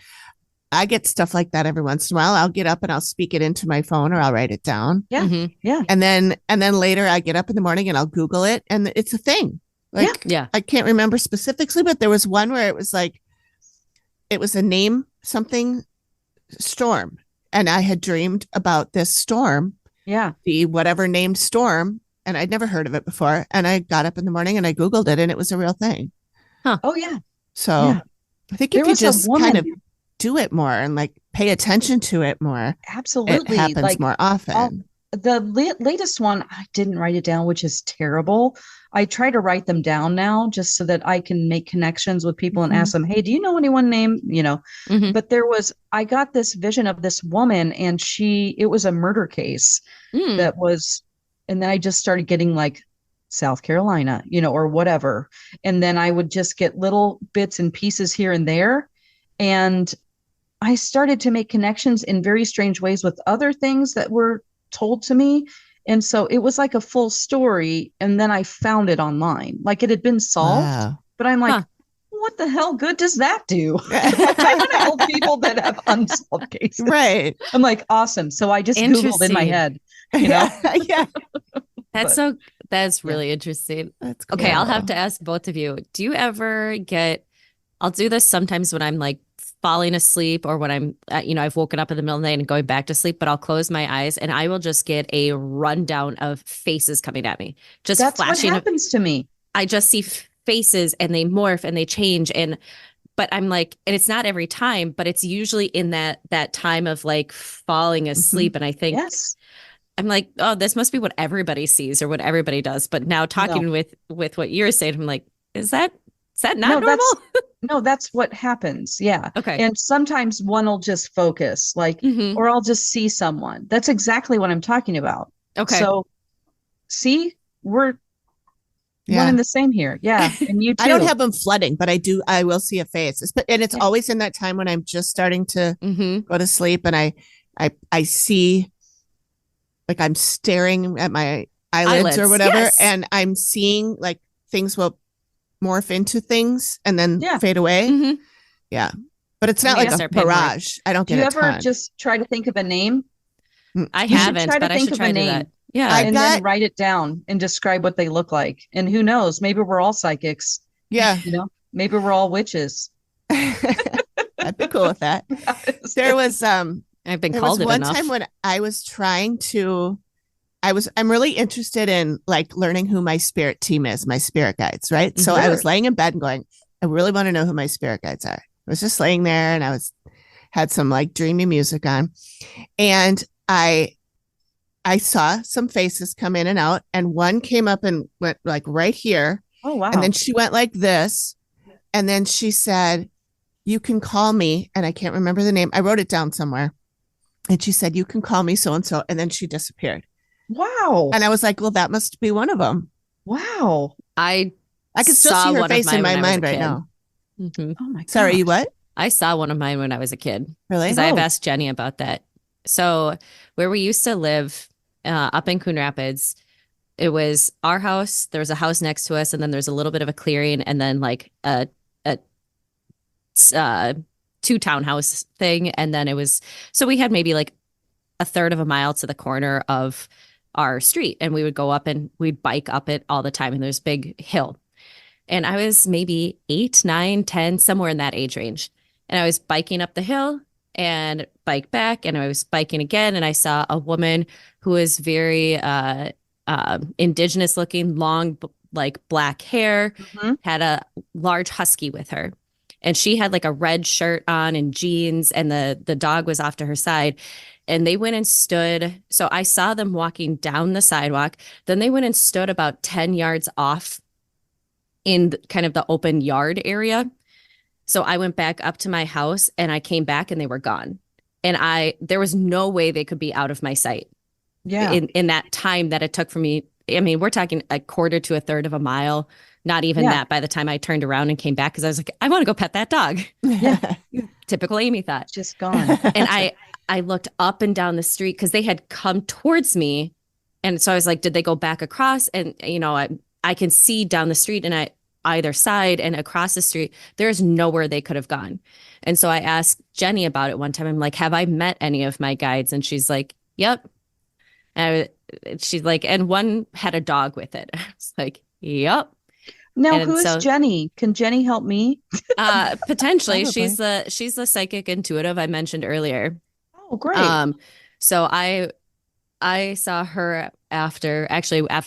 I get stuff like that every once in a while. I'll get up and I'll speak it into my phone or I'll write it down. Yeah. Yeah. And then later I get up in the morning and I'll Google it and it's a thing. Like, I can't remember specifically, but there was one where it was like, it was a name, something storm. And I had dreamed about this storm. Yeah. The whatever named storm. And I'd never heard of it before. And I got up in the morning and I Googled it and it was a real thing. Huh. Oh, yeah. So I think if you just kind of do it more and like pay attention to it more, absolutely, it happens more often. The latest one, I didn't write it down, which is terrible. I try to write them down now just so that I can make connections with people and ask them, hey, do you know anyone named, you know, but I got this vision of this woman and it was a murder case that was, and then I just started getting like South Carolina, you know, or whatever. And then I would just get little bits and pieces here and there. And I started to make connections in very strange ways with other things that were told to me. And so it was like a full story. And then I found it online, like it had been solved, but I'm like, what the hell good does that do? I want to help people that have unsolved cases. Right. I'm like, awesome. So I just Googled in my head, you know? That's really interesting. That's cool. Okay, I'll have to ask both of you. Do you ever get, I'll do this sometimes when I'm like falling asleep or when I'm, I've woken up in the middle of the night and going back to sleep, but I'll close my eyes and I will just get a rundown of faces coming at me. Just That's flashing. what happens to me. I just see faces and they morph and they change. But I'm like, and it's not every time, but it's usually in that time of like falling asleep. And I think, Yes. I'm like, oh, this must be what everybody sees or what everybody does. But now talking with what you're saying, I'm like, is that not normal? No, that's what happens. Yeah. Okay. And sometimes one will just focus, like, or I'll just see someone. That's exactly what I'm talking about. Okay. So, see, we're one and the same here. Yeah. And you too. I don't have them flooding, but I will see a face. And it's always in that time when I'm just starting to go to sleep and I see, like I'm staring at my eyelids or whatever, yes. And I'm seeing like things will morph into things and then fade away. Yeah. But it's not like a barrage. I don't get it. Do you ever just try to think of a name? I haven't, but I should try to do that. Yeah. And then write it down and describe what they look like. And who knows, maybe we're all psychics. Yeah. Maybe we're all witches. I'd be cool with that. There was, I've been called it enough. One time when I was trying to, I'm really interested in like learning who my spirit team is, my spirit guides, right? So I was laying in bed and going, I really want to know who my spirit guides are. I was just laying there and had some like dreamy music on. And I saw some faces come in and out, and one came up and went like right here. Oh, wow. And then she went like this. And then she said, you can call me. And I can't remember the name. I wrote it down somewhere. And she said, you can call me so-and-so. And then she disappeared. Wow. And I was like, well, that must be one of them. Wow. I can still see her face in my mind right now. Mm-hmm. Oh my God. Sorry, you what? I saw one of mine when I was a kid. Really? Because I've asked Jenny about that. So where we used to live up in Coon Rapids, it was our house. There was a house next to us, and then there's a little bit of a clearing, and then like a two townhouse thing. And then so we had maybe like a third of a mile to the corner of our street, and we would go up and we'd bike up it all the time. And there's a big hill. And I was maybe 8, 9, 10, somewhere in that age range. And I was biking up the hill and bike back, and I was biking again. And I saw a woman who was very indigenous looking, long, like black hair, had a large husky with her. And she had like a red shirt on and jeans, and the dog was off to her side. And they went and stood. So I saw them walking down the sidewalk. Then they went and stood about 10 yards off in kind of the open yard area. So I went back up to my house and I came back and they were gone. And there was no way they could be out of my sight. Yeah. In that time that it took for me. I mean, we're talking a quarter to a third of a mile. Not even that by the time I turned around and came back, because I was like, I want to go pet that dog. Yeah. Typical Amy thought. Just gone. And I looked up and down the street because they had come towards me. And so I was like, did they go back across? And, I can see down the street and either side and across the street, there's nowhere they could have gone. And so I asked Jenny about it one time. I'm like, have I met any of my guides? And she's like, yep. And she's like, and one had a dog with it. I was like, yep. Now, who is Jenny? Can Jenny help me? Potentially. She's the psychic intuitive I mentioned earlier. Oh, great. So I saw her after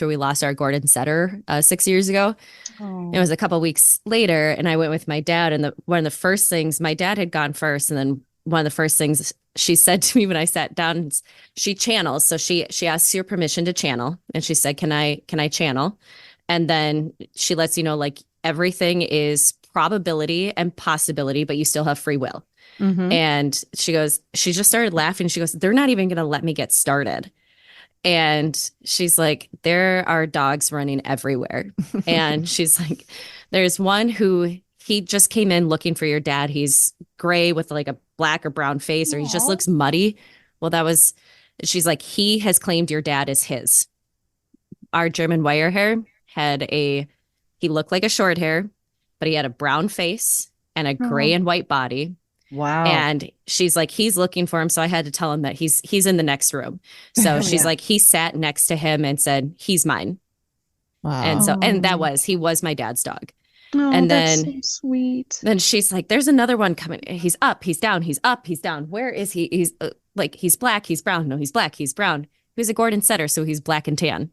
we lost our Gordon setter 6 years ago. Oh. It was a couple weeks later, and I went with my dad. And one of the first things, my dad had gone first, and then one of the first things she said to me when I sat down, she channels. So she asks your permission to channel, and she said, "Can I channel?" And then she lets you know, like, everything is probability and possibility, but you still have free will. Mm-hmm. And she just started laughing. She goes, "They're not even going to let me get started." And she's like, there are dogs running everywhere. And she's like, there's one who he just came in looking for your dad. He's gray with like a black or brown face, or he just looks muddy. Well, she's like, he has claimed your dad is his. Our German wire hair he looked like a short hair, but he had a brown face and a gray and white body. Wow. And she's like, he's looking for him. So I had to tell him that he's in the next room. So she's like, he sat next to him and said, he's mine. Wow. And he was my dad's dog. Oh, and that's then so sweet. Then she's like, there's another one coming. He's up, he's down, he's up, he's down. Where is he? He's like, he's black, he's brown. No, he's black, he's brown. He was a Gordon setter, so he's black and tan.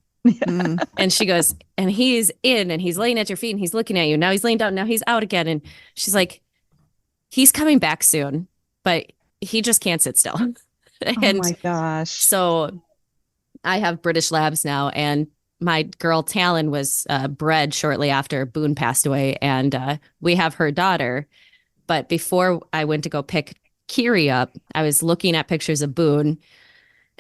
And she goes, and he's in and he's laying at your feet and he's looking at you. Now he's laying down. Now he's out again. And she's like, he's coming back soon, but he just can't sit still. And oh my gosh. So I have British Labs now, and my girl Talon was bred shortly after Boone passed away, and we have her daughter. But before I went to go pick Kiri up, I was looking at pictures of Boone,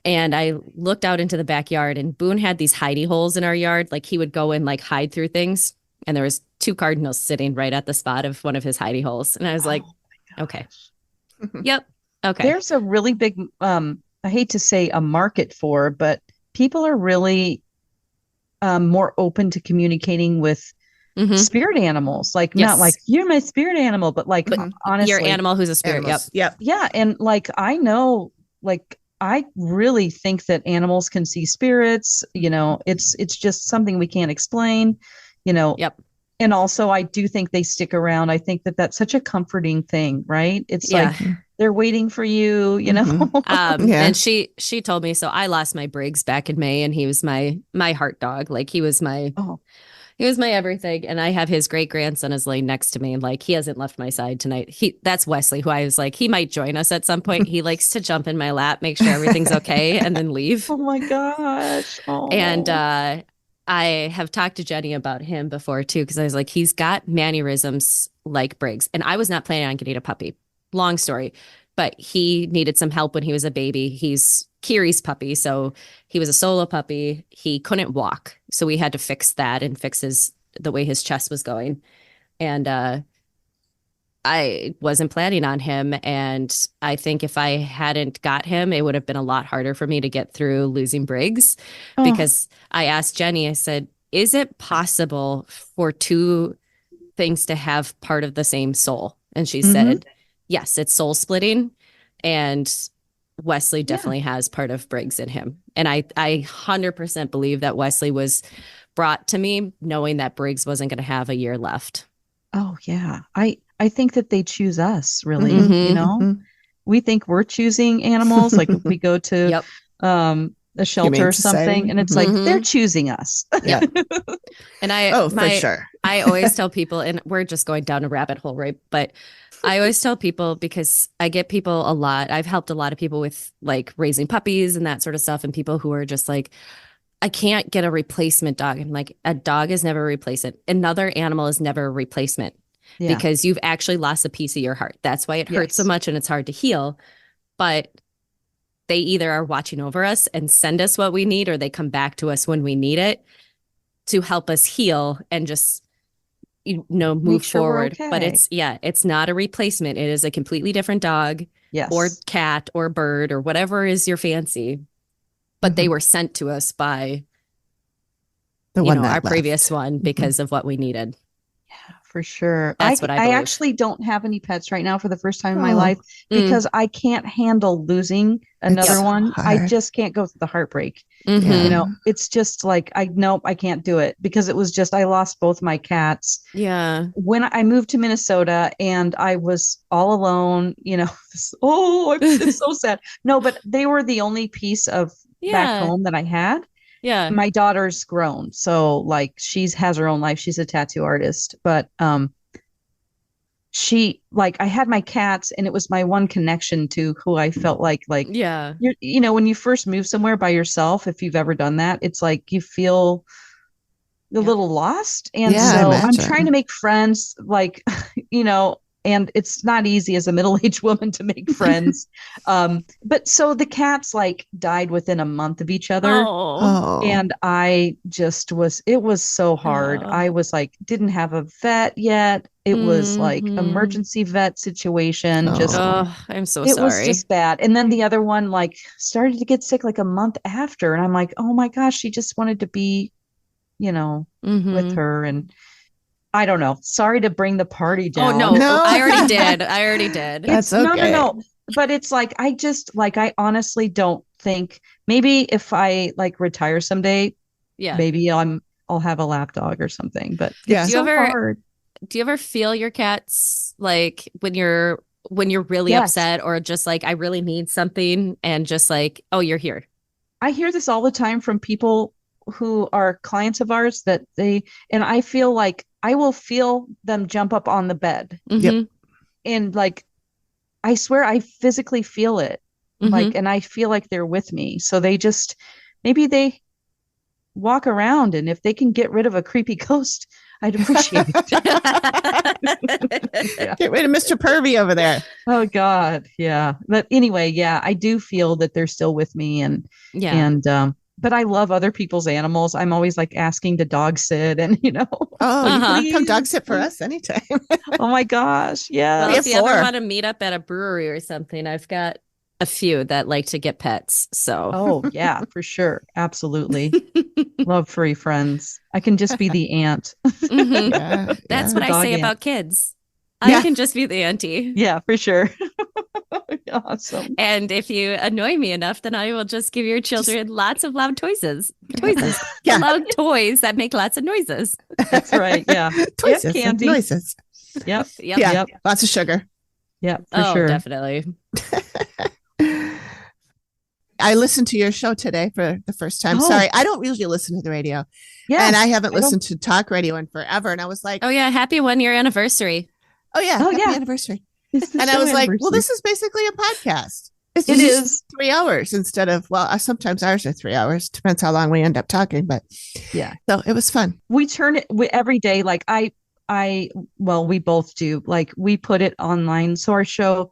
and I looked out into the backyard, and Boone had these hidey holes in our yard. Like he would go and like hide through things, and there was 2 cardinals sitting right at the spot of one of his hidey holes. And I was like, okay, yep, okay. There's a really big, I hate to say a market for, but people are really more open to communicating with spirit animals. Like not like you're my spirit animal, but like honestly, your animal who's a spirit. Yep. Yeah. And like, I know, like, I really think that animals can see spirits, you know, it's just something we can't explain, you know. Yep. And also I do think they stick around. I think that that's such a comforting thing, right? It's like they're waiting for you, you know. And she told me, so I lost my Briggs back in May, and he was my heart dog. Like he was my everything. And I have his great grandson is laying next to me, and like he hasn't left my side tonight. That's Wesley, who I was like, he might join us at some point. He likes to jump in my lap, make sure everything's okay, and then leave. Oh my gosh. Oh. And I have talked to Jenny about him before too, because I was like, he's got mannerisms like Briggs. And I was not planning on getting a puppy. Long story, but he needed some help when he was a baby. He's Kiri's puppy, so he was a solo puppy. He couldn't walk, so we had to fix that and fix the way his chest was going. And I wasn't planning on him, and I think if I hadn't got him, it would have been a lot harder for me to get through losing Briggs. Because I asked Jenny, I said, is it possible for 2 things to have part of the same soul? And she said, yes, it's soul splitting. And Wesley definitely has part of Briggs in him. And I 100% believe that Wesley was brought to me knowing that Briggs wasn't going to have a year left. Oh, yeah. I think that they choose us, really. You know, we think we're choosing animals. Like if we go to a shelter or something, and it's like they're choosing us. Yeah. And for sure. I always tell people, and we're just going down a rabbit hole, right? But I always tell people, because I get people a lot. I've helped a lot of people with like raising puppies and that sort of stuff, and people who are just like, I can't get a replacement dog. I'm like, a dog is never a replacement. Another animal is never a replacement. Because you've actually lost a piece of your heart. That's why it hurts so much and it's hard to heal. But they either are watching over us and send us what we need, or they come back to us when we need it to help us heal and just, you know, move forward. Okay. But it's not a replacement. It is a completely different dog or cat or bird or whatever is your fancy. But they were sent to us by our previous one because of what we needed. For sure. That's what I believe. I actually don't have any pets right now for the first time in my life because I can't handle losing another one. Hard. I just can't go through the heartbreak. You know, it's just like, I can't do it, because it was just, I lost both my cats. Yeah. When I moved to Minnesota and I was all alone, you know, it's so sad. No, but they were the only piece of back home that I had. Yeah. My daughter's grown. So like she has her own life. She's a tattoo artist, but I had my cats, and it was my one connection to who I felt like, you know, when you first move somewhere by yourself, if you've ever done that, it's like you feel a little lost. And so I'm trying to make friends, like, you know, and it's not easy as a middle-aged woman to make friends. But so the cats like died within a month of each other. And I just it was so hard. I was like, didn't have a vet yet. It was like emergency vet situation. I'm so sorry. It was just bad. And then the other one like started to get sick like a month after. And I'm like, oh my gosh, she just wanted to be, you know, with her. And I don't know. Sorry to bring the party down. Oh, no. I already did. That's okay. No. But it's like, I honestly don't think, maybe if I like retire someday, maybe I'm I'll have a lap dog or something. But Yeah. it's Do you so ever- hard. Do you ever feel your cats like when you're really Yes. upset or just like I really need something and just like, oh, you're here. I hear this all the time from people who are clients of ours and I feel like I will feel them jump up on the bed. Mhm. And like, I swear I physically feel it. Mhm. Like, and I feel like they're with me. So maybe they walk around, and if they can get rid of a creepy ghost, I'd appreciate it. Yeah. Get rid of Mr. Pervy over there. Oh God. Yeah. But anyway, yeah, I do feel that they're still with me Yeah. but I love other people's animals. I'm always like asking to dog sit and Oh, you Uh-huh. can come dog sit for us anytime. oh my gosh. Yeah. Well, We if have you ever 4. want to meet up at a brewery or something, I've got a few that like to get pets. So Oh yeah, for sure. Absolutely. Love furry friends. I can just be the aunt. Mhm. Yeah, That's yeah. what I Dog say aunt. about kids. Yeah. I can just be the auntie. Yeah, for sure. Awesome. And if you annoy me enough, then I will just give your children lots of loud toys. Yeah. Loud toys that make lots of noises. That's right. Yeah. Toys Yep, and candy. noises. Yep. Yep. Yeah. Yep. Lots of sugar. Yep. For Oh, sure. definitely. I listened to your show today for the first time. Oh. Sorry, I don't usually listen to the radio. Yeah. And I haven't I don't- listened to talk radio in forever. And I was like, Oh yeah, happy 1-year anniversary. oh yeah, Oh, happy yeah. anniversary. It's the And I show was like, well, anniversary. this is basically a podcast. It's It just is. 3 hours instead of, well, sometimes ours are 3 hours. Depends how long we end up talking. But Yeah. so it was fun. We turn it every day. Like well, we both do. Like we put it online. So our show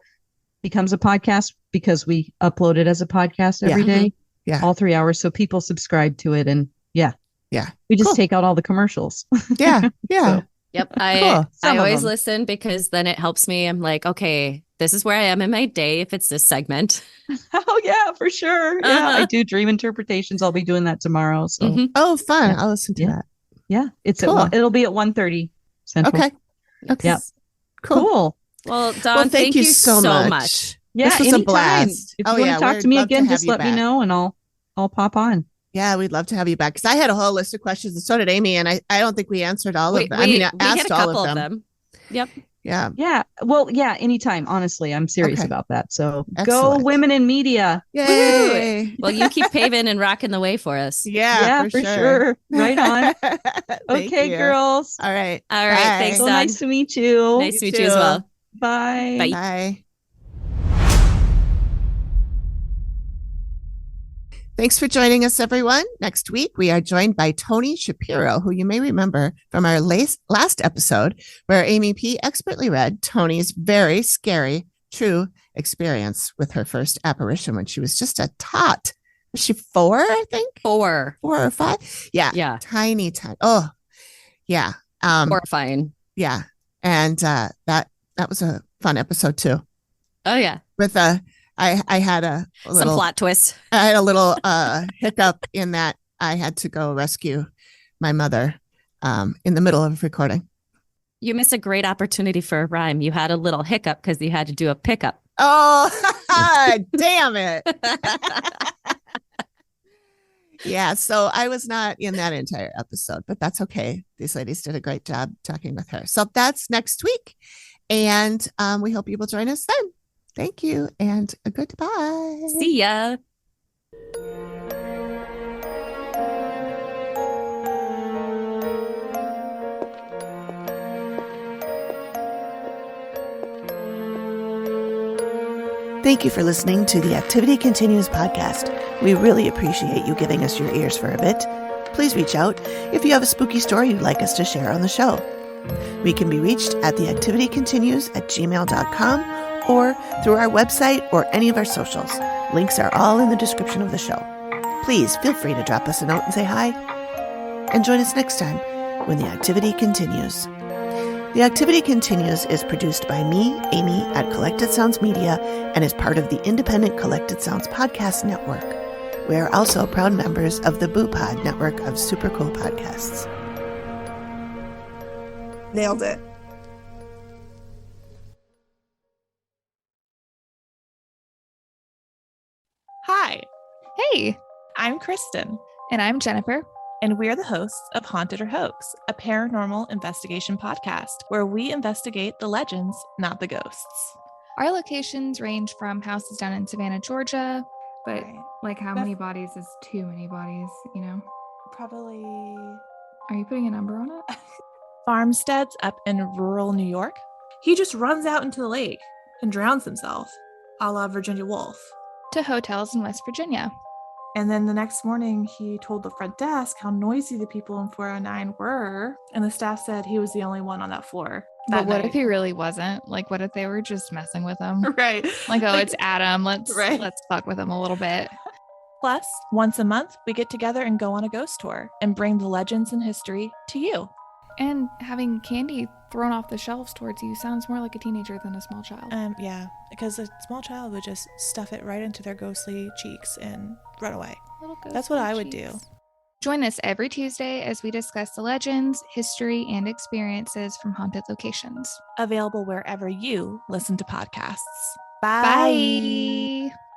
becomes a podcast because we upload it as a podcast every Yeah. day. Yeah. All 3 hours. So people subscribe to it. And yeah. Yeah. We just Cool. take out all the commercials. Yeah. Yeah. So- Yep. Cool. I Some of always them. listen because then it helps me. I'm like, okay, this is where I am in my day if it's this segment. Oh yeah, for sure. Yeah. I Uh-huh. do dream interpretations. I'll be doing that tomorrow. So Mhm. Oh, fun. Yeah. I'll listen to Yeah. that. yeah, it's Cool. it'll be at 1:30 Central. Okay. Okay. Yep. Cool. Cool. Well, Dawn, Well, thank you so much. Yeah, This was a anytime. blast. If Oh, you want yeah, to talk we'd to me love to again, have just you let me back. know and I'll pop on. Yeah, we'd love to have you back because I had a whole list of questions and so did Amy. And I don't think we answered all of them. I mean, I we asked hit a all couple of them. Yep. Yeah. Yeah. Well, yeah, anytime. Honestly, I'm serious Okay. about that. So Excellent. go women in media. Yay. Well, you keep paving and rocking the way for us. Yeah, for sure. Right on. Thank Okay, you. girls. All right. All right. Bye. Thanks, So Dawn. nice to meet you. Nice to You meet you as too. well. Bye. Bye. Bye. Thanks for joining us, everyone. Next week, we are joined by Tony Shapiro, who you may remember from our last episode, where Amy P. expertly read Tony's very scary true experience with her first apparition when she was just a tot. Was she 4, I think? 4. 4 or 5? Yeah. Yeah. Tiny. Oh, yeah. Horrifying. Yeah. And that was a fun episode too. Oh yeah. With I had a Some little plot twist. I had a little hiccup in that I had to go rescue my mother in the middle of recording. You missed a great opportunity for a rhyme. You had a little hiccup because you had to do a pickup. Oh, damn it. Yeah, so I was not in that entire episode, but that's okay. These ladies did a great job talking with her. So that's next week. And we hope you will join us then. Thank you and a goodbye. See ya. Thank you for listening to the Activity Continues podcast. We really appreciate you giving us your ears for a bit. Please reach out if you have a spooky story you'd like us to share on the show. We can be reached at theactivitycontinues@gmail.com or through our website or any of our socials. Links are all in the description of the show. Please feel free to drop us a note and say hi. And join us next time when the activity continues. The Activity Continues is produced by me, Amy, at Collected Sounds Media and is part of the independent Collected Sounds podcast network. We are also proud members of the Boo Pod network of super cool podcasts. Nailed it. Hi, Hey, I'm Kristen. and I'm Jennifer. And we're the hosts of Haunted or Hoax, a paranormal investigation podcast where we investigate the legends, not the ghosts. Our locations range from houses down in Savannah, Georgia, but like how many bodies is too many bodies, you know? Probably... Are you putting a number on it? Farmsteads up in rural New York. He just runs out into the lake and drowns himself, a la Virginia Woolf. To hotels in West Virginia. And then the next morning, he told the front desk how noisy the people in 409 were, and the staff said he was the only one on that floor. But what if he really wasn't? Like, what if they were just messing with him? Right. Like, oh, it's Adam. Let's fuck with him a little bit. Plus, once a month, we get together and go on a ghost tour and bring the legends and history to you. And having candy thrown off the shelves towards you sounds more like a teenager than a small child. Yeah, because a small child would just stuff it right into their ghostly cheeks and run away. That's what I would do. Join us every Tuesday as we discuss the legends, history, and experiences from haunted locations. Available wherever you listen to podcasts. Bye. Bye.